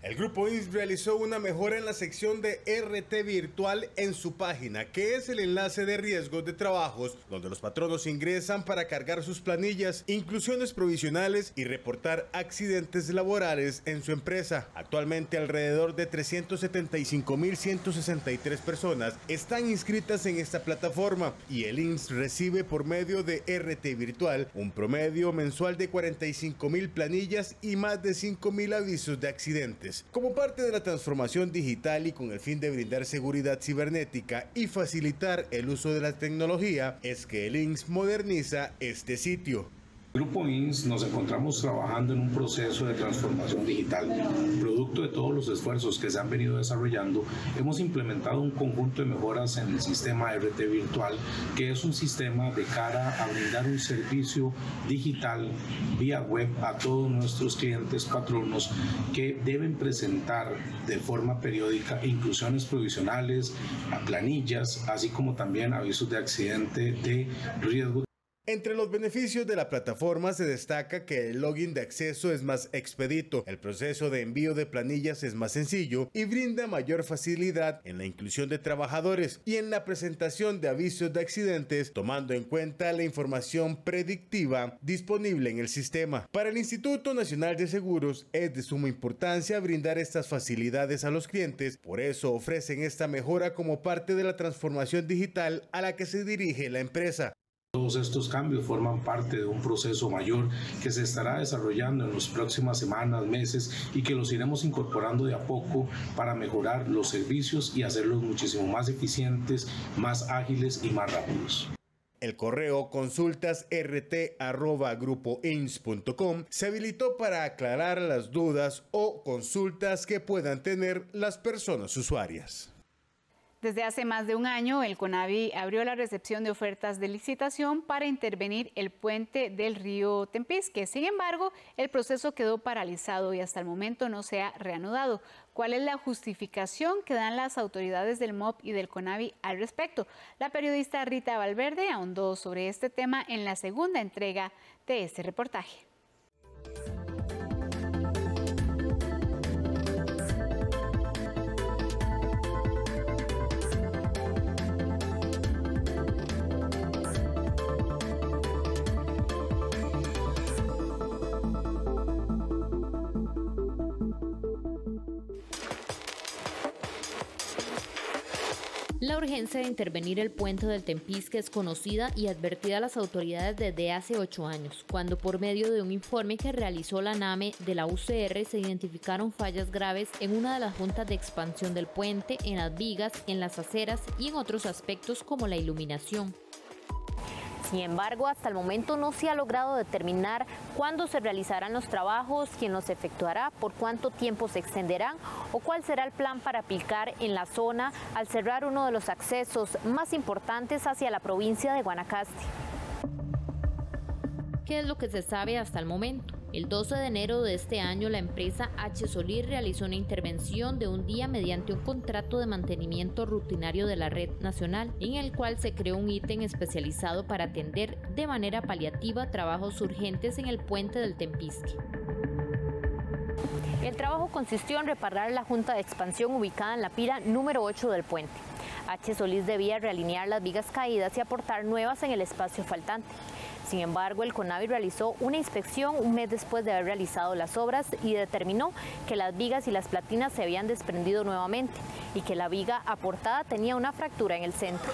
El Grupo INS realizó una mejora en la sección de RT Virtual en su página, que es el enlace de riesgos de trabajos, donde los patronos ingresan para cargar sus planillas, inclusiones provisionales y reportar accidentes laborales en su empresa. Actualmente alrededor de 375,163 personas están inscritas en esta plataforma y el INS recibe por medio de RT Virtual un promedio mensual de 45,000 planillas y más de 5,000 avisos de accidentes. Como parte de la transformación digital y con el fin de brindar seguridad cibernética y facilitar el uso de la tecnología, es que el INS moderniza este sitio. Grupo INS nos encontramos trabajando en un proceso de transformación digital. Producto de todos los esfuerzos que se han venido desarrollando, hemos implementado un conjunto de mejoras en el sistema RT Virtual, que es un sistema de cara a brindar un servicio digital vía web a todos nuestros clientes patronos que deben presentar de forma periódica inclusiones provisionales, planillas, así como también avisos de accidente de riesgo. Entre los beneficios de la plataforma se destaca que el login de acceso es más expedito, el proceso de envío de planillas es más sencillo y brinda mayor facilidad en la inclusión de trabajadores y en la presentación de avisos de accidentes, tomando en cuenta la información predictiva disponible en el sistema. Para el Instituto Nacional de Seguros es de suma importancia brindar estas facilidades a los clientes, por eso ofrecen esta mejora como parte de la transformación digital a la que se dirige la empresa. Todos estos cambios forman parte de un proceso mayor que se estará desarrollando en las próximas semanas, meses y que los iremos incorporando de a poco para mejorar los servicios y hacerlos muchísimo más eficientes, más ágiles y más rápidos. El correo consultasrt@grupoins.com se habilitó para aclarar las dudas o consultas que puedan tener las personas usuarias. Desde hace más de un año, el CONAVI abrió la recepción de ofertas de licitación para intervenir el puente del río Tempisque. Sin embargo, el proceso quedó paralizado y hasta el momento no se ha reanudado. ¿Cuál es la justificación que dan las autoridades del MOP y del CONAVI al respecto? La periodista Rita Valverde ahondó sobre este tema en la segunda entrega de este reportaje. La urgencia de intervenir el puente del Tempisque es conocida y advertida a las autoridades desde hace 8 años, cuando por medio de un informe que realizó la NAME de la UCR se identificaron fallas graves en una de las juntas de expansión del puente, en las vigas, en las aceras y en otros aspectos como la iluminación. Sin embargo, hasta el momento no se ha logrado determinar cuándo se realizarán los trabajos, quién los efectuará, por cuánto tiempo se extenderán o cuál será el plan para aplicar en la zona al cerrar uno de los accesos más importantes hacia la provincia de Guanacaste. ¿Qué es lo que se sabe hasta el momento? El 12 de enero de este año, la empresa H. Solir realizó una intervención de un día mediante un contrato de mantenimiento rutinario de la red nacional, en el cual se creó un ítem especializado para atender de manera paliativa trabajos urgentes en el puente del Tempisque. El trabajo consistió en reparar la junta de expansión ubicada en la pila número 8 del puente. H. Solís debía realinear las vigas caídas y aportar nuevas en el espacio faltante. Sin embargo, el CONAVI realizó una inspección un mes después de haber realizado las obras y determinó que las vigas y las platinas se habían desprendido nuevamente y que la viga aportada tenía una fractura en el centro.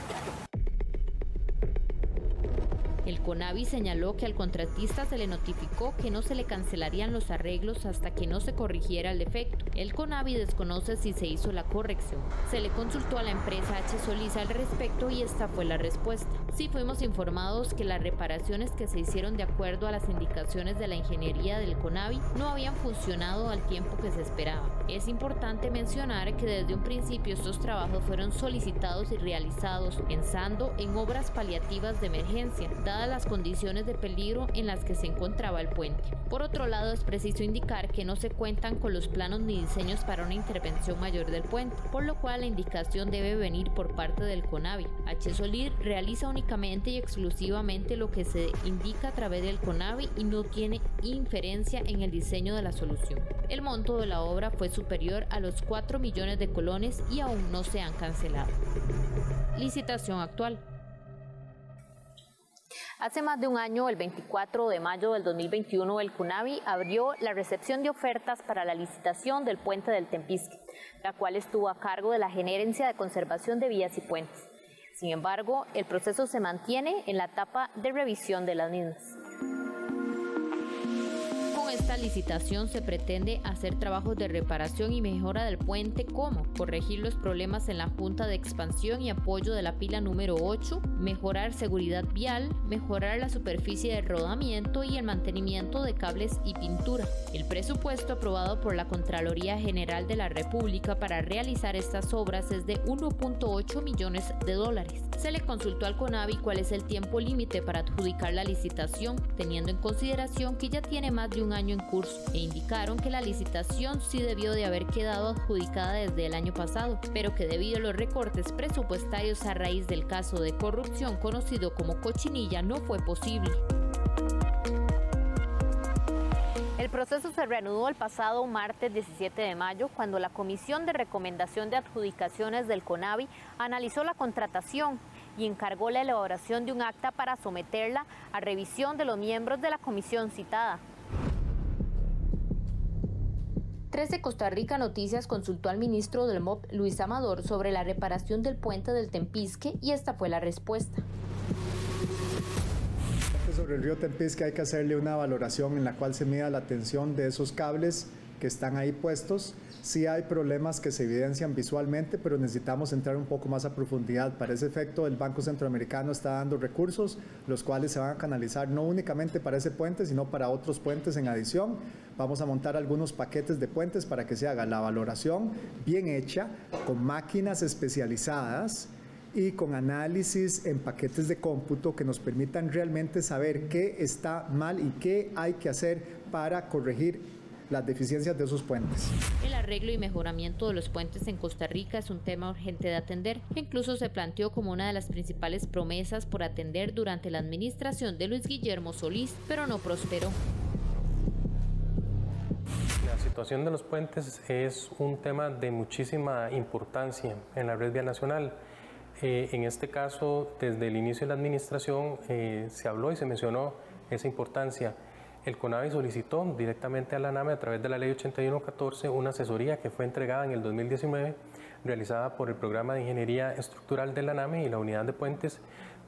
El CONAVI señaló que al contratista se le notificó que no se le cancelarían los arreglos hasta que no se corrigiera el defecto. El CONAVI desconoce si se hizo la corrección. Se le consultó a la empresa H. Solís al respecto y esta fue la respuesta. Sí fuimos informados que las reparaciones que se hicieron de acuerdo a las indicaciones de la ingeniería del CONAVI no habían funcionado al tiempo que se esperaba. Es importante mencionar que desde un principio estos trabajos fueron solicitados y realizados pensando en obras paliativas de emergencia, dadas las condiciones de peligro en las que se encontraba el puente. Por otro lado, es preciso indicar que no se cuentan con los planos ni diseños para una intervención mayor del puente, por lo cual la indicación debe venir por parte del CONAVI. H. Solir realiza únicamente y exclusivamente lo que se indica a través del CONAVI y no tiene inferencia en el diseño de la solución. El monto de la obra fue superior a los 4 millones de colones y aún no se han cancelado. Licitación actual. Hace más de un año, el 24 de mayo del 2021, el CONAVI abrió la recepción de ofertas para la licitación del puente del Tempisque, la cual estuvo a cargo de la Gerencia de Conservación de Vías y Puentes. Sin embargo, el proceso se mantiene en la etapa de revisión de las mismas. Con esta licitación se pretende hacer trabajos de reparación y mejora del puente como corregir los problemas en la junta de expansión y apoyo de la pila número 8, mejorar seguridad vial, mejorar la superficie de rodamiento y el mantenimiento de cables y pintura. El presupuesto aprobado por la Contraloría General de la República para realizar estas obras es de 1.8 millones de dólares. Se le consultó al CONAVI cuál es el tiempo límite para adjudicar la licitación, teniendo en consideración que ya tiene más de un año en curso e indicaron que la licitación sí debió de haber quedado adjudicada desde el año pasado, pero que debido a los recortes presupuestarios a raíz del caso de corrupción conocido como Cochinilla no fue posible. El proceso se reanudó el pasado martes 17 de mayo, cuando la Comisión de Recomendación de Adjudicaciones del CONAVI analizó la contratación y encargó la elaboración de un acta para someterla a revisión de los miembros de la comisión citada. 13 Costa Rica Noticias consultó al ministro del MOP, Luis Amador, sobre la reparación del puente del Tempisque y esta fue la respuesta. Sobre el río Tempisque hay que hacerle una valoración en la cual se mida la tensión de esos cables que están ahí puestos. Sí hay problemas que se evidencian visualmente, pero necesitamos entrar un poco más a profundidad. Para ese efecto, el Banco Centroamericano está dando recursos, los cuales se van a canalizar no únicamente para ese puente, sino para otros puentes en adición. Vamos a montar algunos paquetes de puentes para que se haga la valoración bien hecha, con máquinas especializadas y con análisis en paquetes de cómputo que nos permitan realmente saber qué está mal y qué hay que hacer para corregir las deficiencias de esos puentes. El arreglo y mejoramiento de los puentes en Costa Rica es un tema urgente de atender. Incluso se planteó como una de las principales promesas por atender durante la administración de Luis Guillermo Solís, pero no prosperó. La situación de los puentes es un tema de muchísima importancia en la red vial nacional. En este caso, desde el inicio de la administración se habló y se mencionó esa importancia. El CONAVI solicitó directamente a la ANAME a través de la Ley 8114 una asesoría que fue entregada en el 2019, realizada por el Programa de Ingeniería Estructural de la ANAME y la Unidad de Puentes,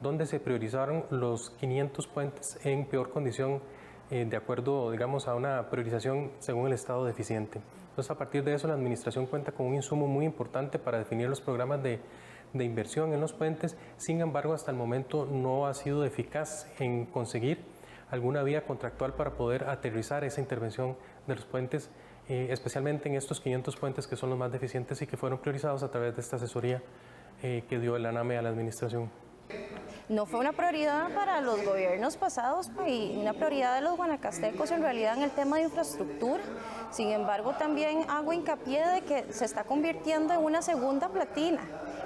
donde se priorizaron los 500 puentes en peor condición, de acuerdo, digamos, a una priorización según el estado deficiente. Entonces, a partir de eso, la administración cuenta con un insumo muy importante para definir los programas de inversión en los puentes. Sin embargo, hasta el momento no ha sido eficaz en conseguir alguna vía contractual para poder aterrizar esa intervención de los puentes, especialmente en estos 500 puentes que son los más deficientes y que fueron priorizados a través de esta asesoría que dio el ANAME a la administración. No fue una prioridad para los gobiernos pasados y una prioridad de los guanacastecos en realidad en el tema de infraestructura. Sin embargo, también hago hincapié de que se está convirtiendo en una segunda platina.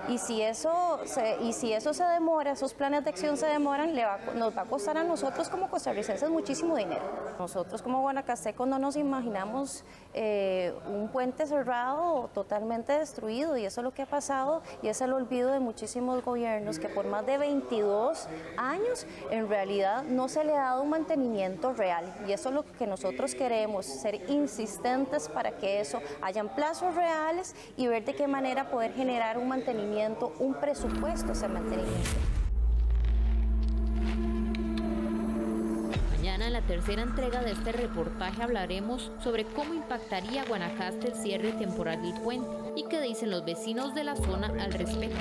Y si eso se demora, esos planes de acción se demoran, nos va a costar a nosotros como costarricenses muchísimo dinero. Nosotros como guanacastecos no nos imaginamos un puente cerrado totalmente destruido, y eso es lo que ha pasado y es el olvido de muchísimos gobiernos que por más de 22 años en realidad no se le ha dado un mantenimiento real, y eso es lo que nosotros queremos, ser insistentes para que eso hayan plazos reales y ver de qué manera poder generar un mantenimiento, un presupuesto ese mantenimiento. Mañana en la tercera entrega de este reportaje hablaremos sobre cómo impactaría a Guanacaste el cierre temporal del puente y qué dicen los vecinos de la zona al respecto.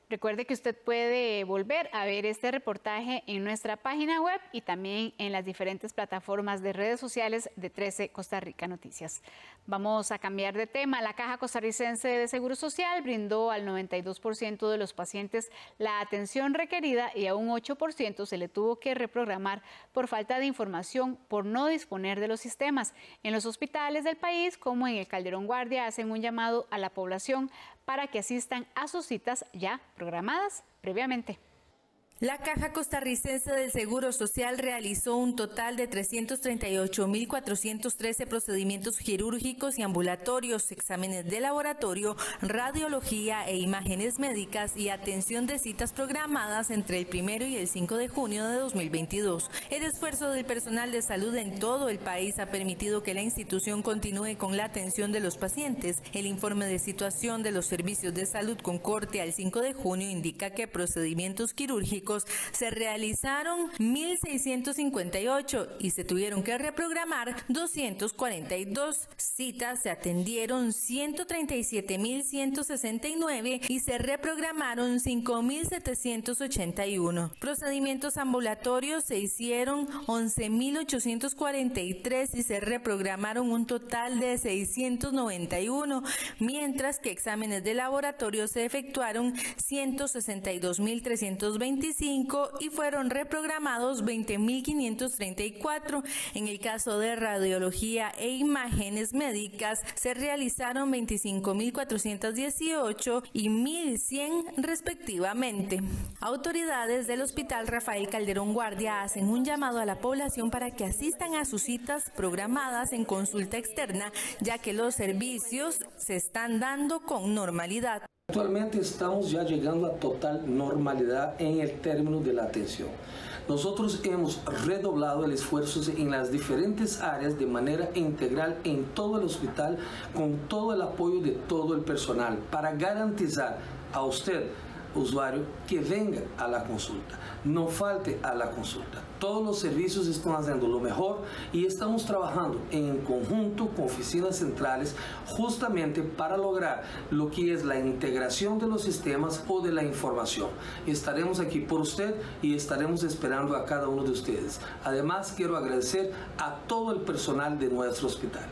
Recuerde que usted puede volver a ver este reportaje en nuestra página web y también en las diferentes plataformas de redes sociales de 13 Costa Rica Noticias. Vamos a cambiar de tema. La Caja Costarricense de Seguro Social brindó al 92% de los pacientes la atención requerida y a un 8% se le tuvo que reprogramar por falta de información por no disponer de los sistemas. En los hospitales del país, como en el Calderón Guardia, hacen un llamado a la población para que asistan a sus citas ya programadas previamente. La Caja Costarricense del Seguro Social realizó un total de 338.413 procedimientos quirúrgicos y ambulatorios, exámenes de laboratorio, radiología e imágenes médicas y atención de citas programadas entre el 1 y el 5 de junio de 2022. El esfuerzo del personal de salud en todo el país ha permitido que la institución continúe con la atención de los pacientes. El informe de situación de los servicios de salud con corte al 5 de junio indica que procedimientos quirúrgicos públicos se realizaron 1.658 y se tuvieron que reprogramar 242. Citas se atendieron 137.169 y se reprogramaron 5.781. Procedimientos ambulatorios se hicieron 11.843 y se reprogramaron un total de 691, mientras que exámenes de laboratorio se efectuaron 162.325 y fueron reprogramados 20.534. En el caso de radiología e imágenes médicas se realizaron 25.418 y 1.100 respectivamente. Autoridades del Hospital Rafael Calderón Guardia hacen un llamado a la población para que asistan a sus citas programadas en consulta externa, ya que los servicios se están dando con normalidad. Actualmente estamos ya llegando a total normalidad en el término de la atención. Nosotros hemos redoblado el esfuerzo en las diferentes áreas de manera integral en todo el hospital, con todo el apoyo de todo el personal, para garantizar a usted, usuario, que venga a la consulta, no falte a la consulta. Todos los servicios están haciendo lo mejor y estamos trabajando en conjunto con oficinas centrales justamente para lograr lo que es la integración de los sistemas o de la información. Estaremos aquí por usted y estaremos esperando a cada uno de ustedes. Además, quiero agradecer a todo el personal de nuestro hospital.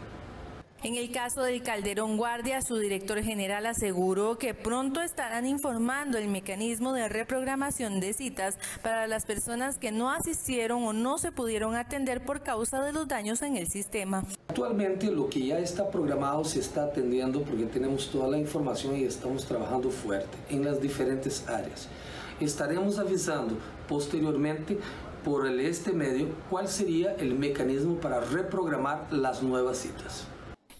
En el caso del Calderón Guardia, su director general aseguró que pronto estarán informando el mecanismo de reprogramación de citas para las personas que no asistieron o no se pudieron atender por causa de los daños en el sistema. Actualmente lo que ya está programado se está atendiendo porque tenemos toda la información y estamos trabajando fuerte en las diferentes áreas. Estaremos avisando posteriormente por este medio cuál sería el mecanismo para reprogramar las nuevas citas.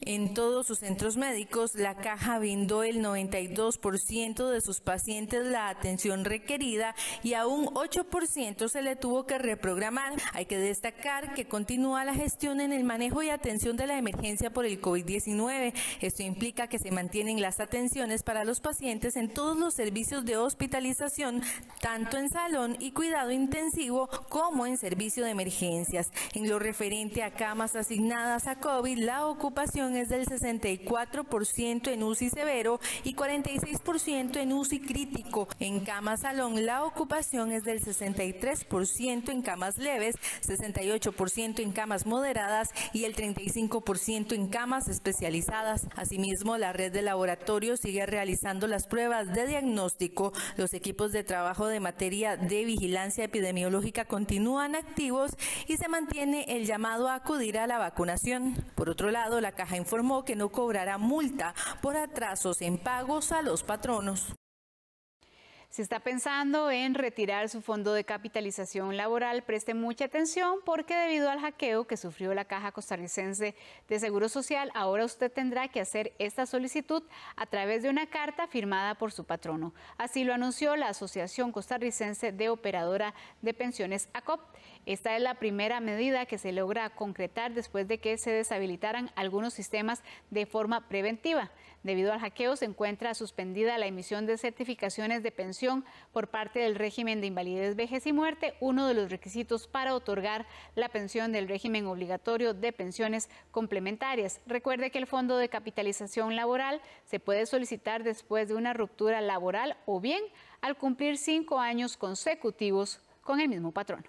En todos sus centros médicos, la Caja brindó el 92% de sus pacientes la atención requerida y a un 8% se le tuvo que reprogramar. Hay que destacar que continúa la gestión en el manejo y atención de la emergencia por el COVID-19. Esto implica que se mantienen las atenciones para los pacientes en todos los servicios de hospitalización, tanto en salón y cuidado intensivo como en servicio de emergencias. En lo referente a camas asignadas a COVID, la ocupación es del 64% en UCI severo y 46% en UCI crítico. En camas salón, la ocupación es del 63% en camas leves, 68% en camas moderadas y el 35% en camas especializadas. Asimismo, la red de laboratorios sigue realizando las pruebas de diagnóstico. Los equipos de trabajo de materia de vigilancia epidemiológica continúan activos y se mantiene el llamado a acudir a la vacunación. Por otro lado, la Caja informó que no cobrará multa por atrasos en pagos a los patronos. Si está pensando en retirar su fondo de capitalización laboral, preste mucha atención porque debido al hackeo que sufrió la Caja Costarricense de Seguro Social, ahora usted tendrá que hacer esta solicitud a través de una carta firmada por su patrono. Así lo anunció la Asociación Costarricense de Operadora de Pensiones, ACOP. Esta es la primera medida que se logra concretar después de que se deshabilitaran algunos sistemas de forma preventiva. Debido al hackeo se encuentra suspendida la emisión de certificaciones de pensión por parte del régimen de invalidez, vejez y muerte, uno de los requisitos para otorgar la pensión del régimen obligatorio de pensiones complementarias. Recuerde que el fondo de capitalización laboral se puede solicitar después de una ruptura laboral o bien al cumplir 5 años consecutivos con el mismo patrono.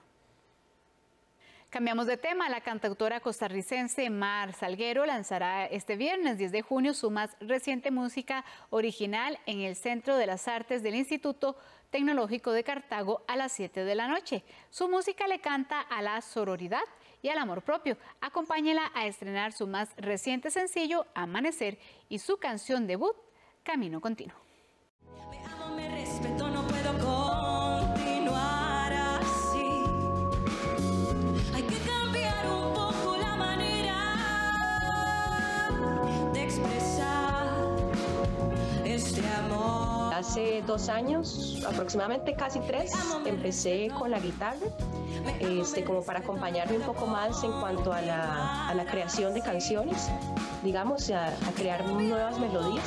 Cambiamos de tema. La cantautora costarricense Mar Salguero lanzará este viernes 10 de junio su más reciente música original en el Centro de las Artes del Instituto Tecnológico de Cartago a las 7 de la noche. Su música le canta a la sororidad y al amor propio. Acompáñela a estrenar su más reciente sencillo, Amanecer, y su canción debut, Camino Continuo. Me amo, me respeto, no puedo continuar así. Hay que cambiar un poco la manera de expresar este amor. Hace 2 años, aproximadamente casi 3, empecé con la guitarra, como para acompañarme un poco más en cuanto a la creación de canciones, digamos, a crear nuevas melodías.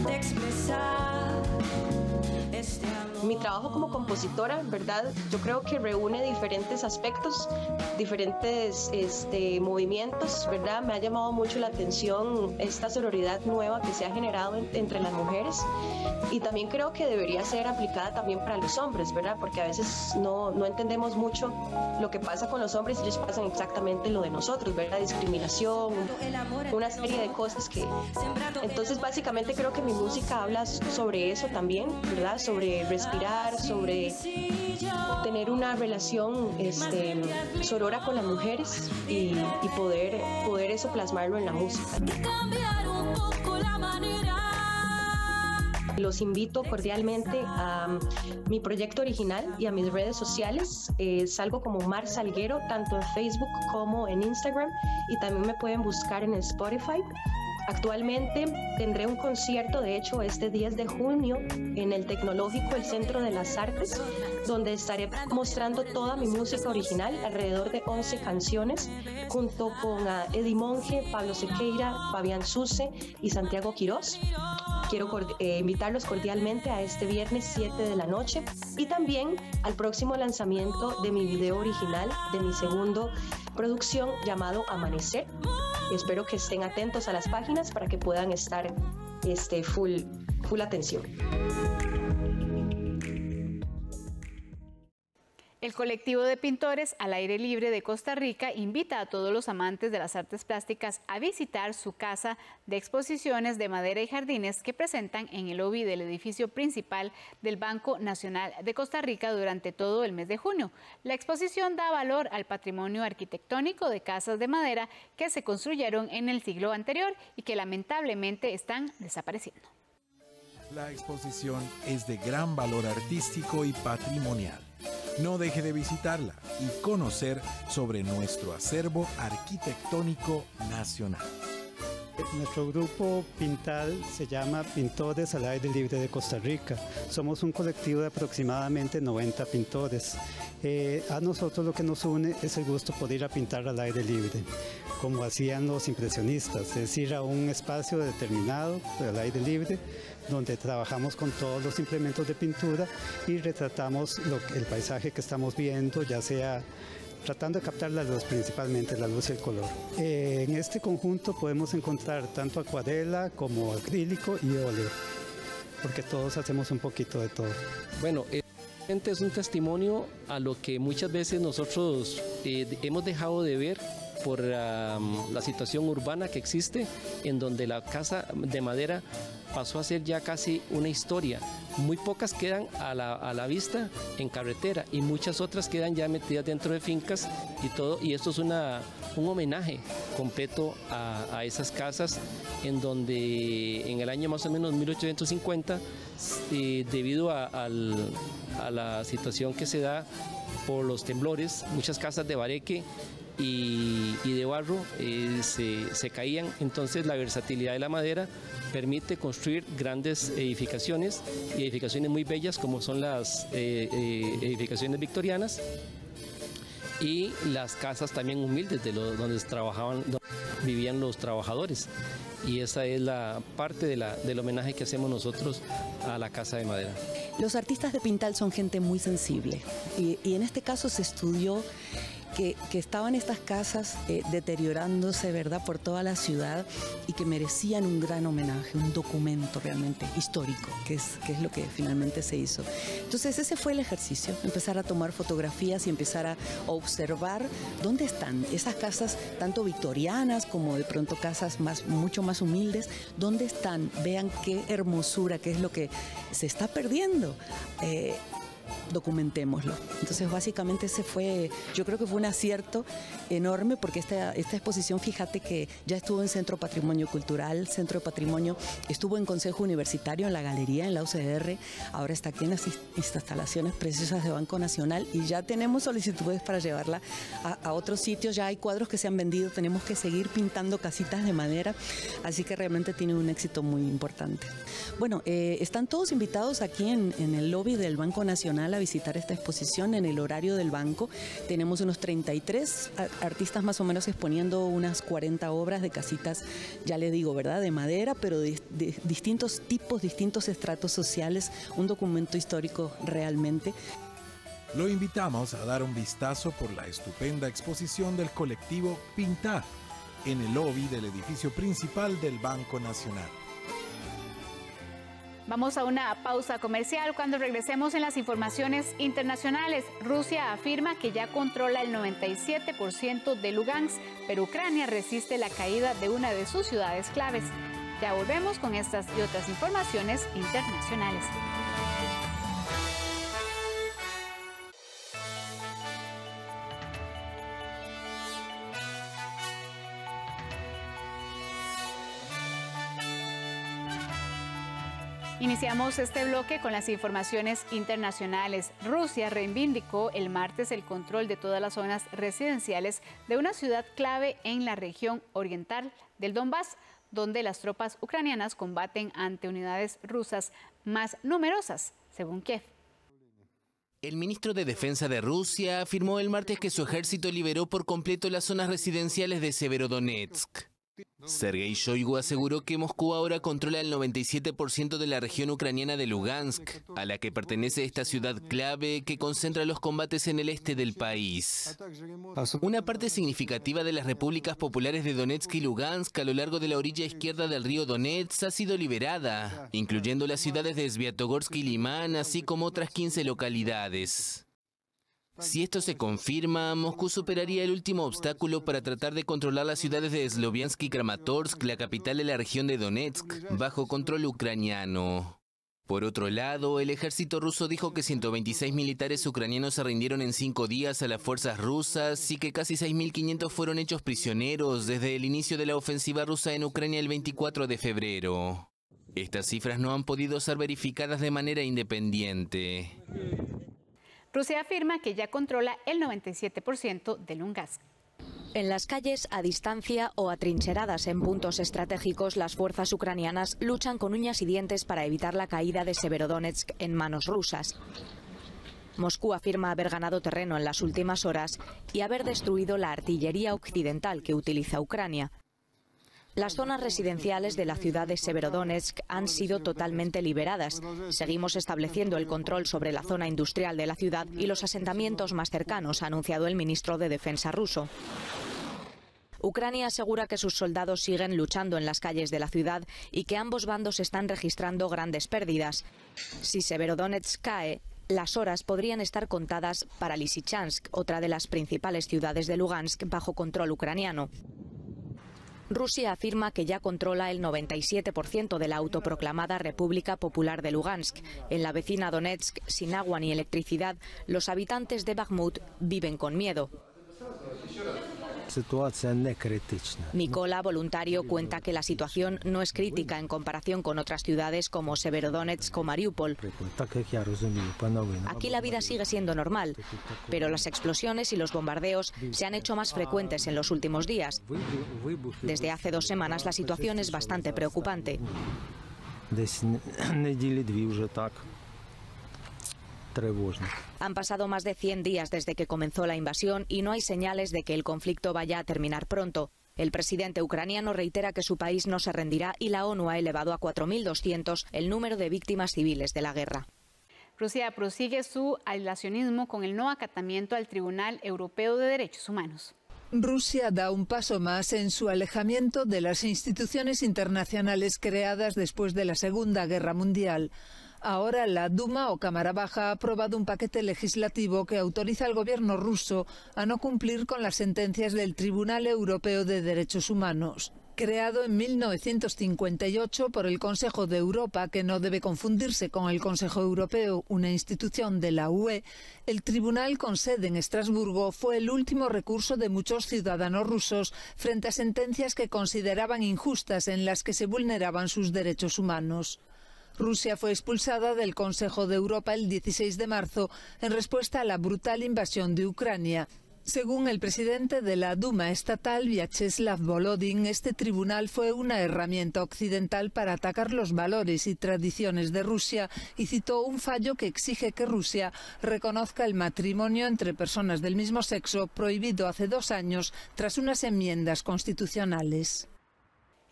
De expresar Mi trabajo como compositora, ¿verdad? Yo creo que reúne diferentes aspectos, diferentes movimientos, ¿verdad? Me ha llamado mucho la atención esta sororidad nueva que se ha generado entre las mujeres, y también creo que debería ser aplicada también para los hombres, ¿verdad? Porque a veces no entendemos mucho lo que pasa con los hombres y ellos pasan exactamente lo de nosotros, ¿verdad? Discriminación, una serie de cosas que... Entonces básicamente creo que mi música habla sobre eso también, ¿verdad? Sobre respirar, sobre tener una relación sorora con las mujeres y poder eso plasmarlo en la música. Los invito cordialmente a mi proyecto original y a mis redes sociales. Salgo como Mar Salguero, tanto en Facebook como en Instagram, y también me pueden buscar en Spotify. Actualmente tendré un concierto, de hecho, este 10 de junio en el Tecnológico, el Centro de las Artes, donde estaré mostrando toda mi música original, alrededor de 11 canciones, junto con Eddie Monge, Pablo Sequeira, Fabián Suze y Santiago Quirós. Quiero invitarlos cordialmente a este viernes 7 de la noche y también al próximo lanzamiento de mi video original, de mi segundo producción llamado Amanecer. Espero que estén atentos a las páginas para que puedan estar full atención. El colectivo de pintores al aire libre de Costa Rica invita a todos los amantes de las artes plásticas a visitar su casa de exposiciones de madera y jardines que presentan en el lobby del edificio principal del Banco Nacional de Costa Rica durante todo el mes de junio. La exposición da valor al patrimonio arquitectónico de casas de madera que se construyeron en el siglo anterior y que lamentablemente están desapareciendo. La exposición es de gran valor artístico y patrimonial. No deje de visitarla y conocer sobre nuestro acervo arquitectónico nacional. Nuestro grupo Pintal se llama Pintores al Aire Libre de Costa Rica. Somos un colectivo de aproximadamente 90 pintores. A nosotros lo que nos une es el gusto por ir a pintar al aire libre, como hacían los impresionistas, es decir, a un espacio determinado al aire libre, donde trabajamos con todos los implementos de pintura y retratamos el paisaje que estamos viendo, ya sea tratando de captar la luz, principalmente la luz y el color. En este conjunto podemos encontrar tanto acuarela como acrílico y óleo, porque todos hacemos un poquito de todo. Bueno, es un testimonio a lo que muchas veces nosotros hemos dejado de ver por la situación urbana que existe, en donde la casa de madera pasó a ser ya casi una historia. Muy pocas quedan a la vista en carretera y muchas otras quedan ya metidas dentro de fincas y todo, y esto es un homenaje completo a esas casas, en donde en el año más o menos 1850, debido a la situación que se da por los temblores, muchas casas de bareque y de barro se caían. Entonces la versatilidad de la madera permite construir grandes edificaciones y edificaciones muy bellas, como son las edificaciones victorianas y las casas también humildes donde vivían los trabajadores. Y esa es la parte del homenaje que hacemos nosotros a la casa de madera. Los artistas de Pintal son gente muy sensible y en este caso se estudió que estaban estas casas deteriorándose, ¿verdad?, por toda la ciudad y que merecían un gran homenaje, un documento realmente histórico, que es lo que finalmente se hizo. Entonces ese fue el ejercicio, empezar a tomar fotografías y empezar a observar dónde están esas casas, tanto victorianas como de pronto casas mucho más humildes, dónde están, vean qué hermosura, qué es lo que se está perdiendo. Documentémoslo. Entonces básicamente yo creo que fue un acierto enorme, porque esta exposición, fíjate que ya estuvo en Centro Patrimonio Cultural, Centro de Patrimonio, estuvo en Consejo Universitario, en la Galería, en la UCR, ahora está aquí en las instalaciones preciosas de Banco Nacional y ya tenemos solicitudes para llevarla a otros sitios, ya hay cuadros que se han vendido, tenemos que seguir pintando casitas de madera, así que realmente tiene un éxito muy importante. Bueno, están todos invitados aquí en el lobby del Banco Nacional internacional a visitar esta exposición en el horario del banco. Tenemos unos 33 artistas más o menos exponiendo unas 40 obras de casitas, ya le digo, ¿verdad?, de madera, pero de distintos tipos, distintos estratos sociales, un documento histórico realmente. Lo invitamos a dar un vistazo por la estupenda exposición del colectivo Pintar en el lobby del edificio principal del Banco Nacional. Vamos a una pausa comercial. Cuando regresemos en las informaciones internacionales, Rusia afirma que ya controla el 97% de Lugansk, pero Ucrania resiste la caída de una de sus ciudades claves. Ya volvemos con estas y otras informaciones internacionales. Iniciamos este bloque con las informaciones internacionales. Rusia reivindicó el martes el control de todas las zonas residenciales de una ciudad clave en la región oriental del Donbass, donde las tropas ucranianas combaten ante unidades rusas más numerosas, según Kiev. El ministro de Defensa de Rusia afirmó el martes que su ejército liberó por completo las zonas residenciales de Severodonetsk. Sergei Shoigu aseguró que Moscú ahora controla el 97% de la región ucraniana de Lugansk, a la que pertenece esta ciudad clave que concentra los combates en el este del país. Una parte significativa de las repúblicas populares de Donetsk y Lugansk a lo largo de la orilla izquierda del río Donetsk ha sido liberada, incluyendo las ciudades de Sviatogorsk y Limán, así como otras 15 localidades. Si esto se confirma, Moscú superaría el último obstáculo para tratar de controlar las ciudades de Sloviansk y Kramatorsk, la capital de la región de Donetsk, bajo control ucraniano. Por otro lado, el ejército ruso dijo que 126 militares ucranianos se rindieron en 5 días a las fuerzas rusas y que casi 6.500 fueron hechos prisioneros desde el inicio de la ofensiva rusa en Ucrania el 24 de febrero. Estas cifras no han podido ser verificadas de manera independiente. Rusia afirma que ya controla el 97% de Lugansk. En las calles, a distancia o atrincheradas en puntos estratégicos, las fuerzas ucranianas luchan con uñas y dientes para evitar la caída de Severodonetsk en manos rusas. Moscú afirma haber ganado terreno en las últimas horas y haber destruido la artillería occidental que utiliza Ucrania. Las zonas residenciales de la ciudad de Severodonetsk han sido totalmente liberadas. Seguimos estableciendo el control sobre la zona industrial de la ciudad y los asentamientos más cercanos, ha anunciado el ministro de Defensa ruso. Ucrania asegura que sus soldados siguen luchando en las calles de la ciudad y que ambos bandos están registrando grandes pérdidas. Si Severodonetsk cae, las horas podrían estar contadas para Lysychansk, otra de las principales ciudades de Lugansk, bajo control ucraniano. Rusia afirma que ya controla el 97% de la autoproclamada República Popular de Lugansk. En la vecina Donetsk, sin agua ni electricidad, los habitantes de Bakhmut viven con miedo. Mikola, voluntario, cuenta que la situación no es crítica en comparación con otras ciudades como Severodonetsk o Mariupol. Aquí la vida sigue siendo normal, pero las explosiones y los bombardeos se han hecho más frecuentes en los últimos días. Desde hace 2 semanas la situación es bastante preocupante. Han pasado más de 100 días desde que comenzó la invasión y no hay señales de que el conflicto vaya a terminar pronto. El presidente ucraniano reitera que su país no se rendirá y la ONU ha elevado a 4.200 el número de víctimas civiles de la guerra. Rusia prosigue su aislacionismo con el no acatamiento al Tribunal Europeo de Derechos Humanos. Rusia da un paso más en su alejamiento de las instituciones internacionales creadas después de la Segunda Guerra Mundial. Ahora la Duma o Cámara Baja ha aprobado un paquete legislativo que autoriza al gobierno ruso a no cumplir con las sentencias del Tribunal Europeo de Derechos Humanos. Creado en 1958 por el Consejo de Europa, que no debe confundirse con el Consejo Europeo, una institución de la UE, el tribunal con sede en Estrasburgo fue el último recurso de muchos ciudadanos rusos frente a sentencias que consideraban injustas en las que se vulneraban sus derechos humanos. Rusia fue expulsada del Consejo de Europa el 16 de marzo en respuesta a la brutal invasión de Ucrania. Según el presidente de la Duma estatal, Vyacheslav Volodin, este tribunal fue una herramienta occidental para atacar los valores y tradiciones de Rusia y citó un fallo que exige que Rusia reconozca el matrimonio entre personas del mismo sexo, prohibido hace 2 años tras unas enmiendas constitucionales.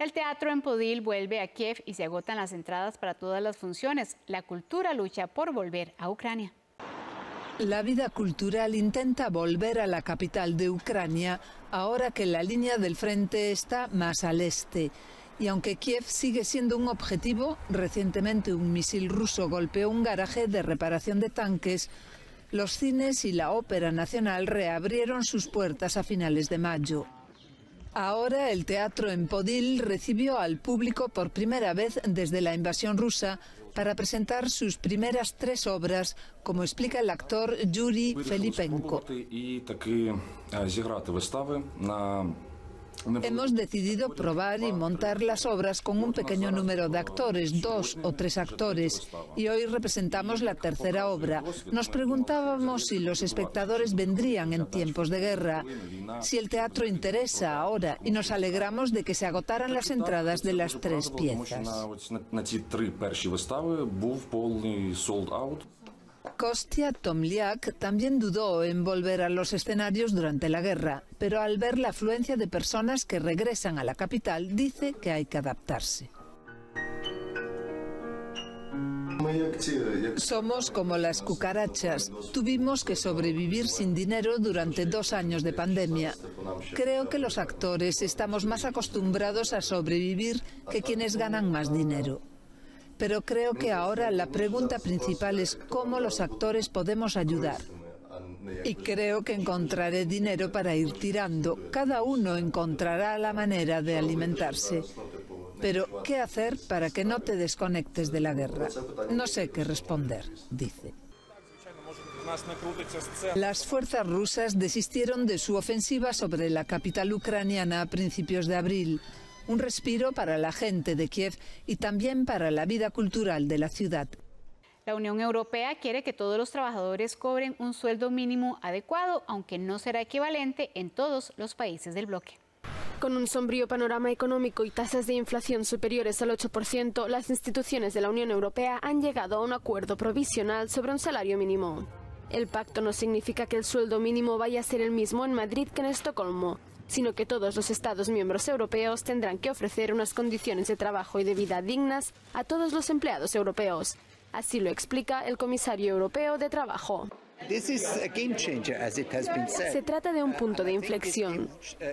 El teatro en Podil vuelve a Kiev y se agotan las entradas para todas las funciones. La cultura lucha por volver a Ucrania. La vida cultural intenta volver a la capital de Ucrania ahora que la línea del frente está más al este. Y aunque Kiev sigue siendo un objetivo, recientemente un misil ruso golpeó un garaje de reparación de tanques. Los cines y la Ópera Nacional reabrieron sus puertas a finales de mayo. Ahora el teatro en Podil recibió al público por primera vez desde la invasión rusa para presentar sus primeras 3 obras, como explica el actor Yuri Felipenko. Hemos decidido probar y montar las obras con un pequeño número de actores, 2 o 3 actores, y hoy representamos la tercera obra. Nos preguntábamos si los espectadores vendrían en tiempos de guerra, si el teatro interesa ahora, y nos alegramos de que se agotaran las entradas de las 3 piezas. Kostya Tomliak también dudó en volver a los escenarios durante la guerra, pero al ver la afluencia de personas que regresan a la capital, dice que hay que adaptarse. Somos como las cucarachas. Tuvimos que sobrevivir sin dinero durante 2 años de pandemia. Creo que los actores estamos más acostumbrados a sobrevivir que quienes ganan más dinero. Pero creo que ahora la pregunta principal es cómo los actores podemos ayudar. Y creo que encontraré dinero para ir tirando. Cada uno encontrará la manera de alimentarse. Pero, ¿qué hacer para que no te desconectes de la guerra? No sé qué responder, dice. Las fuerzas rusas desistieron de su ofensiva sobre la capital ucraniana a principios de abril. Un respiro para la gente de Kiev y también para la vida cultural de la ciudad. La Unión Europea quiere que todos los trabajadores cobren un sueldo mínimo adecuado, aunque no será equivalente en todos los países del bloque. Con un sombrío panorama económico y tasas de inflación superiores al 8%, las instituciones de la Unión Europea han llegado a un acuerdo provisional sobre un salario mínimo. El pacto no significa que el sueldo mínimo vaya a ser el mismo en Madrid que en Estocolmo, sino que todos los Estados miembros europeos tendrán que ofrecer unas condiciones de trabajo y de vida dignas a todos los empleados europeos. Así lo explica el comisario europeo de Trabajo. Se trata de un punto de inflexión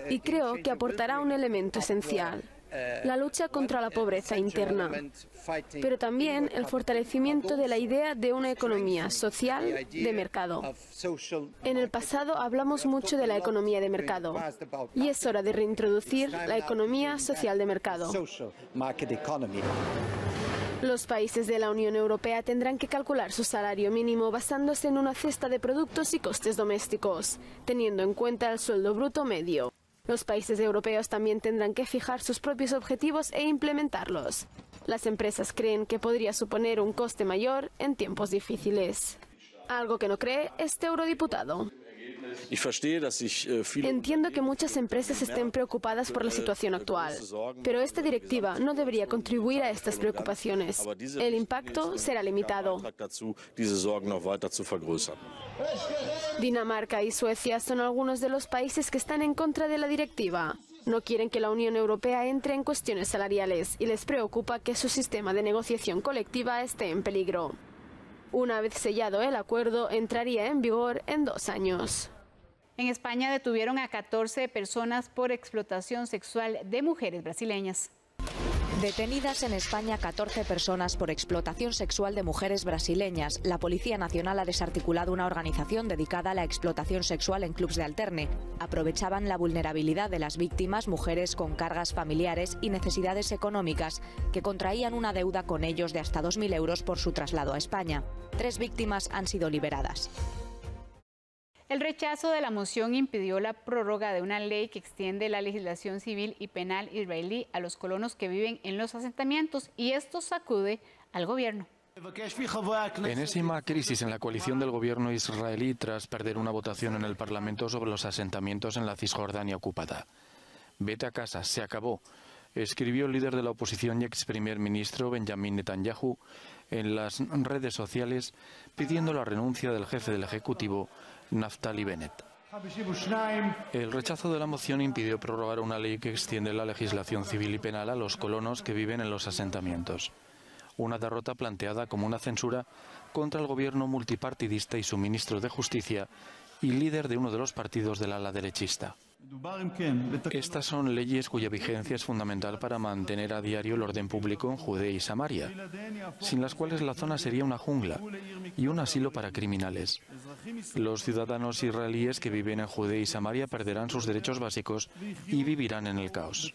y creo que aportará un elemento esencial: la lucha contra la pobreza interna, pero también el fortalecimiento de la idea de una economía social de mercado. En el pasado hablamos mucho de la economía de mercado y es hora de reintroducir la economía social de mercado. Los países de la Unión Europea tendrán que calcular su salario mínimo basándose en una cesta de productos y costes domésticos, teniendo en cuenta el sueldo bruto medio. Los países europeos también tendrán que fijar sus propios objetivos e implementarlos. Las empresas creen que podría suponer un coste mayor en tiempos difíciles. Algo que no cree este eurodiputado. Entiendo que muchas empresas estén preocupadas por la situación actual, pero esta directiva no debería contribuir a estas preocupaciones. El impacto será limitado. Dinamarca y Suecia son algunos de los países que están en contra de la directiva. No quieren que la Unión Europea entre en cuestiones salariales y les preocupa que su sistema de negociación colectiva esté en peligro. Una vez sellado el acuerdo, entraría en vigor en 2 años. En España detuvieron a 14 personas por explotación sexual de mujeres brasileñas. Detenidas en España 14 personas por explotación sexual de mujeres brasileñas. La Policía Nacional ha desarticulado una organización dedicada a la explotación sexual en clubs de alterne. Aprovechaban la vulnerabilidad de las víctimas, mujeres con cargas familiares y necesidades económicas, que contraían una deuda con ellos de hasta 2.000 euros por su traslado a España. 3 víctimas han sido liberadas. El rechazo de la moción impidió la prórroga de una ley que extiende la legislación civil y penal israelí a los colonos que viven en los asentamientos, y esto sacude al gobierno. Enésima crisis en la coalición del gobierno israelí tras perder una votación en el Parlamento sobre los asentamientos en la Cisjordania ocupada. Vete a casa, se acabó, escribió el líder de la oposición y ex primer ministro Benjamin Netanyahu en las redes sociales pidiendo la renuncia del jefe del Ejecutivo, Naftali Bennett. El rechazo de la moción impidió prorrogar una ley que extiende la legislación civil y penal a los colonos que viven en los asentamientos. Una derrota planteada como una censura contra el gobierno multipartidista y su ministro de Justicia y líder de uno de los partidos del ala derechista. Estas son leyes cuya vigencia es fundamental para mantener a diario el orden público en Judea y Samaria, sin las cuales la zona sería una jungla y un asilo para criminales. Los ciudadanos israelíes que viven en Judea y Samaria perderán sus derechos básicos y vivirán en el caos.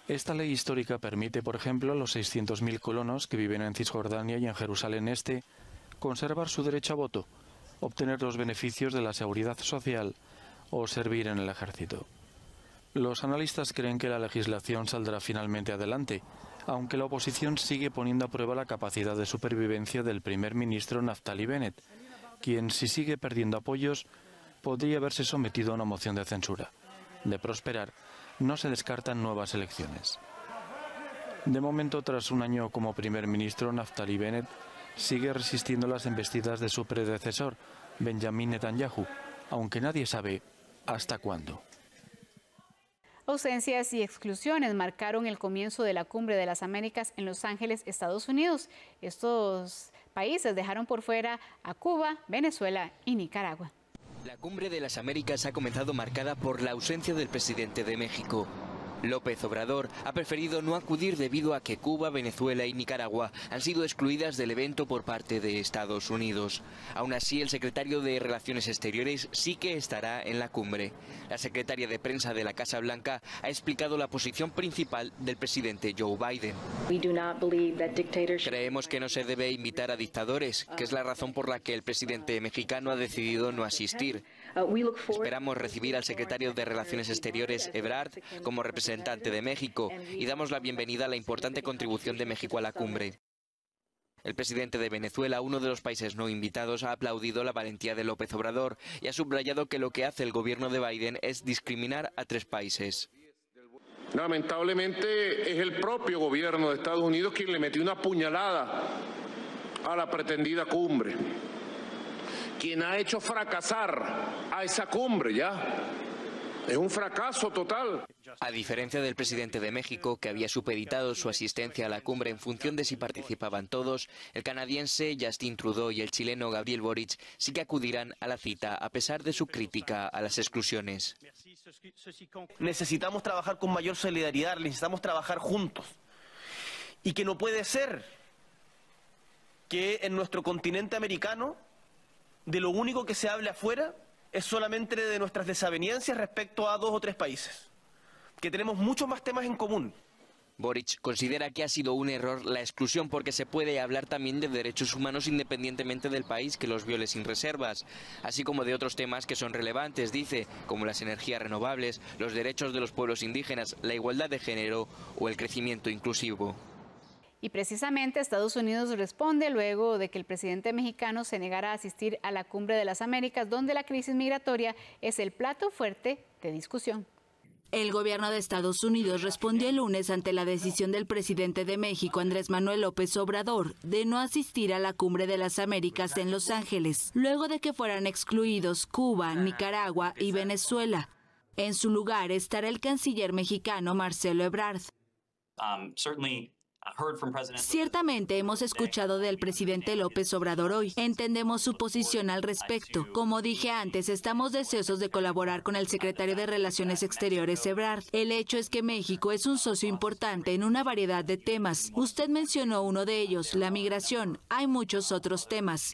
Esta ley histórica permite, por ejemplo, a los 600.000 colonos que viven en Cisjordania y en Jerusalén Este conservar su derecho a voto, obtener los beneficios de la seguridad social o servir en el ejército. Los analistas creen que la legislación saldrá finalmente adelante, aunque la oposición sigue poniendo a prueba la capacidad de supervivencia del primer ministro Naftali Bennett, quien, si sigue perdiendo apoyos, podría verse sometido a una moción de censura. De prosperar, no se descartan nuevas elecciones. De momento, tras un año como primer ministro, Naftali Bennett sigue resistiendo las embestidas de su predecesor, Benjamin Netanyahu, aunque nadie sabe hasta cuándo. Ausencias y exclusiones marcaron el comienzo de la Cumbre de las Américas en Los Ángeles, Estados Unidos. Estos países dejaron por fuera a Cuba, Venezuela y Nicaragua. La Cumbre de las Américas ha comenzado marcada por la ausencia del presidente de México. López Obrador ha preferido no acudir debido a que Cuba, Venezuela y Nicaragua han sido excluidas del evento por parte de Estados Unidos. Aún así, el secretario de Relaciones Exteriores sí que estará en la cumbre. La secretaria de prensa de la Casa Blanca ha explicado la posición principal del presidente Joe Biden. Creemos que no se debe invitar a dictadores, que es la razón por la que el presidente mexicano ha decidido no asistir. Esperamos recibir al secretario de Relaciones Exteriores, Ebrard, como representante de México y damos la bienvenida a la importante contribución de México a la cumbre. El presidente de Venezuela, uno de los países no invitados, ha aplaudido la valentía de López Obrador y ha subrayado que lo que hace el gobierno de Biden es discriminar a 3 países. Lamentablemente es el propio gobierno de Estados Unidos quien le metió una puñalada a la pretendida cumbre, quien ha hecho fracasar a esa cumbre ya. Es un fracaso total. A diferencia del presidente de México, que había supeditado su asistencia a la cumbre en función de si participaban todos, el canadiense Justin Trudeau y el chileno Gabriel Boric sí que acudirán a la cita a pesar de su crítica a las exclusiones. Necesitamos trabajar con mayor solidaridad, necesitamos trabajar juntos. Y que no puede ser que en nuestro continente americano de lo único que se hable afuera es solamente de nuestras desavenencias respecto a 2 o 3 países, que tenemos muchos más temas en común. Boric considera que ha sido un error la exclusión porque se puede hablar también de derechos humanos independientemente del país que los viole sin reservas, así como de otros temas que son relevantes, dice, como las energías renovables, los derechos de los pueblos indígenas, la igualdad de género o el crecimiento inclusivo. Y precisamente Estados Unidos responde luego de que el presidente mexicano se negara a asistir a la Cumbre de las Américas, donde la crisis migratoria es el plato fuerte de discusión. El gobierno de Estados Unidos respondió el lunes ante la decisión del presidente de México, Andrés Manuel López Obrador, de no asistir a la Cumbre de las Américas en Los Ángeles, luego de que fueran excluidos Cuba, Nicaragua y Venezuela. En su lugar estará el canciller mexicano Marcelo Ebrard. Ciertamente hemos escuchado del presidente López Obrador hoy. Entendemos su posición al respecto. Como dije antes, estamos deseosos de colaborar con el secretario de Relaciones Exteriores, Ebrard. El hecho es que México es un socio importante en una variedad de temas. Usted mencionó uno de ellos, la migración. Hay muchos otros temas.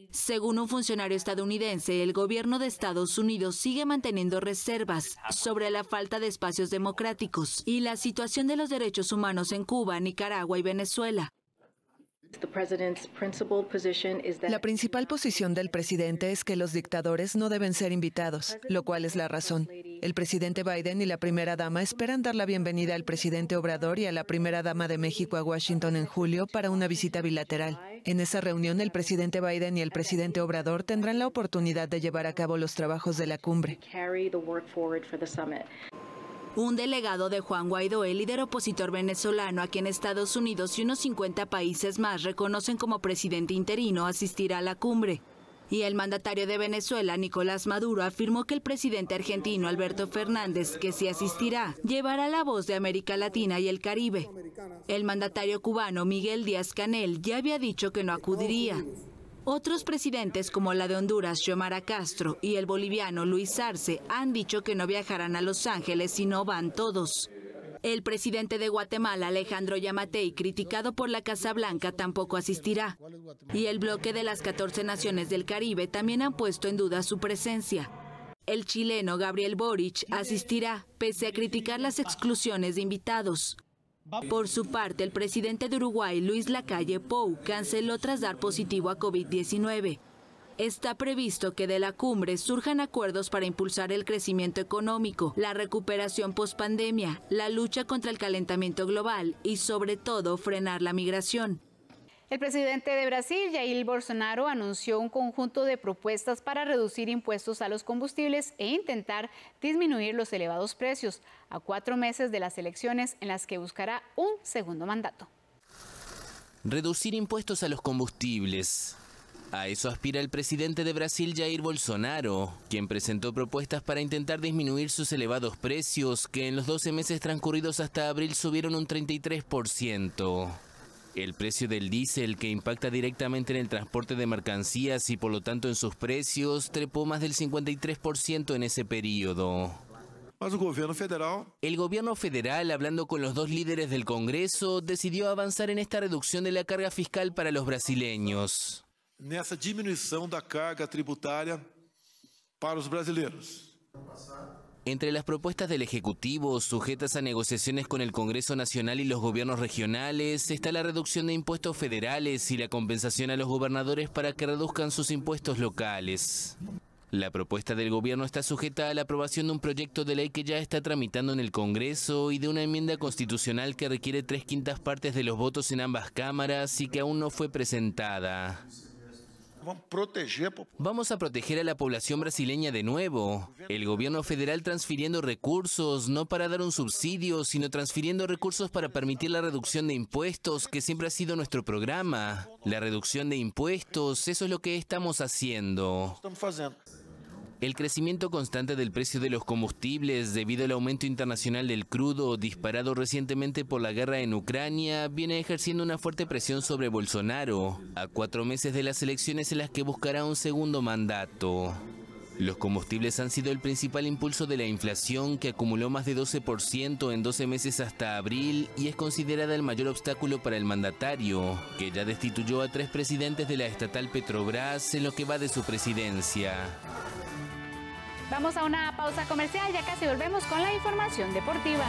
Según un funcionario estadounidense, el gobierno de Estados Unidos sigue manteniendo reservas sobre la falta de espacios democráticos y la situación de los derechos humanos en Cuba, Nicaragua y Venezuela. La principal posición del presidente es que los dictadores no deben ser invitados, lo cual es la razón. El presidente Biden y la primera dama esperan dar la bienvenida al presidente Obrador y a la primera dama de México a Washington en julio para una visita bilateral. En esa reunión, el presidente Biden y el presidente Obrador tendrán la oportunidad de llevar a cabo los trabajos de la cumbre. Un delegado de Juan Guaidó, el líder opositor venezolano, a quien Estados Unidos y unos 50 países más reconocen como presidente interino, asistirá a la cumbre. Y el mandatario de Venezuela, Nicolás Maduro, afirmó que el presidente argentino, Alberto Fernández, que sí asistirá, llevará la voz de América Latina y el Caribe. El mandatario cubano, Miguel Díaz-Canel, ya había dicho que no acudiría. Otros presidentes, como la de Honduras, Xiomara Castro, y el boliviano Luis Arce, han dicho que no viajarán a Los Ángeles y no van todos. El presidente de Guatemala, Alejandro Yamatei, criticado por la Casa Blanca, tampoco asistirá. Y el bloque de las 14 naciones del Caribe también han puesto en duda su presencia. El chileno Gabriel Boric asistirá, pese a criticar las exclusiones de invitados. Por su parte, el presidente de Uruguay, Luis Lacalle Pou, canceló tras dar positivo a COVID-19. Está previsto que de la cumbre surjan acuerdos para impulsar el crecimiento económico, la recuperación pospandemia, la lucha contra el calentamiento global y, sobre todo, frenar la migración. El presidente de Brasil, Jair Bolsonaro, anunció un conjunto de propuestas para reducir impuestos a los combustibles e intentar disminuir los elevados precios, a 4 meses de las elecciones en las que buscará un segundo mandato. Reducir impuestos a los combustibles. A eso aspira el presidente de Brasil, Jair Bolsonaro, quien presentó propuestas para intentar disminuir sus elevados precios, que en los 12 meses transcurridos hasta abril subieron un 33%. El precio del diésel, que impacta directamente en el transporte de mercancías y por lo tanto en sus precios, trepó más del 53% en ese periodo. El gobierno federal, hablando con los dos líderes del Congreso, decidió avanzar en esta reducción de la carga fiscal para los brasileños. Nessa diminuição da carga tributária para os brasileiros. Entre las propuestas del Ejecutivo, sujetas a negociaciones con el Congreso Nacional y los gobiernos regionales, está la reducción de impuestos federales y la compensación a los gobernadores para que reduzcan sus impuestos locales. La propuesta del gobierno está sujeta a la aprobación de un proyecto de ley que ya está tramitando en el Congreso y de una enmienda constitucional que requiere 3/5 partes de los votos en ambas cámaras y que aún no fue presentada. Vamos a proteger a la población brasileña de nuevo. El gobierno federal transfiriendo recursos, no para dar un subsidio, sino transfiriendo recursos para permitir la reducción de impuestos, que siempre ha sido nuestro programa. La reducción de impuestos, eso es lo que estamos haciendo. El crecimiento constante del precio de los combustibles debido al aumento internacional del crudo disparado recientemente por la guerra en Ucrania viene ejerciendo una fuerte presión sobre Bolsonaro, a 4 meses de las elecciones en las que buscará un segundo mandato. Los combustibles han sido el principal impulso de la inflación, que acumuló más de 12% en 12 meses hasta abril y es considerada el mayor obstáculo para el mandatario, que ya destituyó a 3 presidentes de la estatal Petrobras en lo que va de su presidencia. Vamos a una pausa comercial, ya casi volvemos con la información deportiva.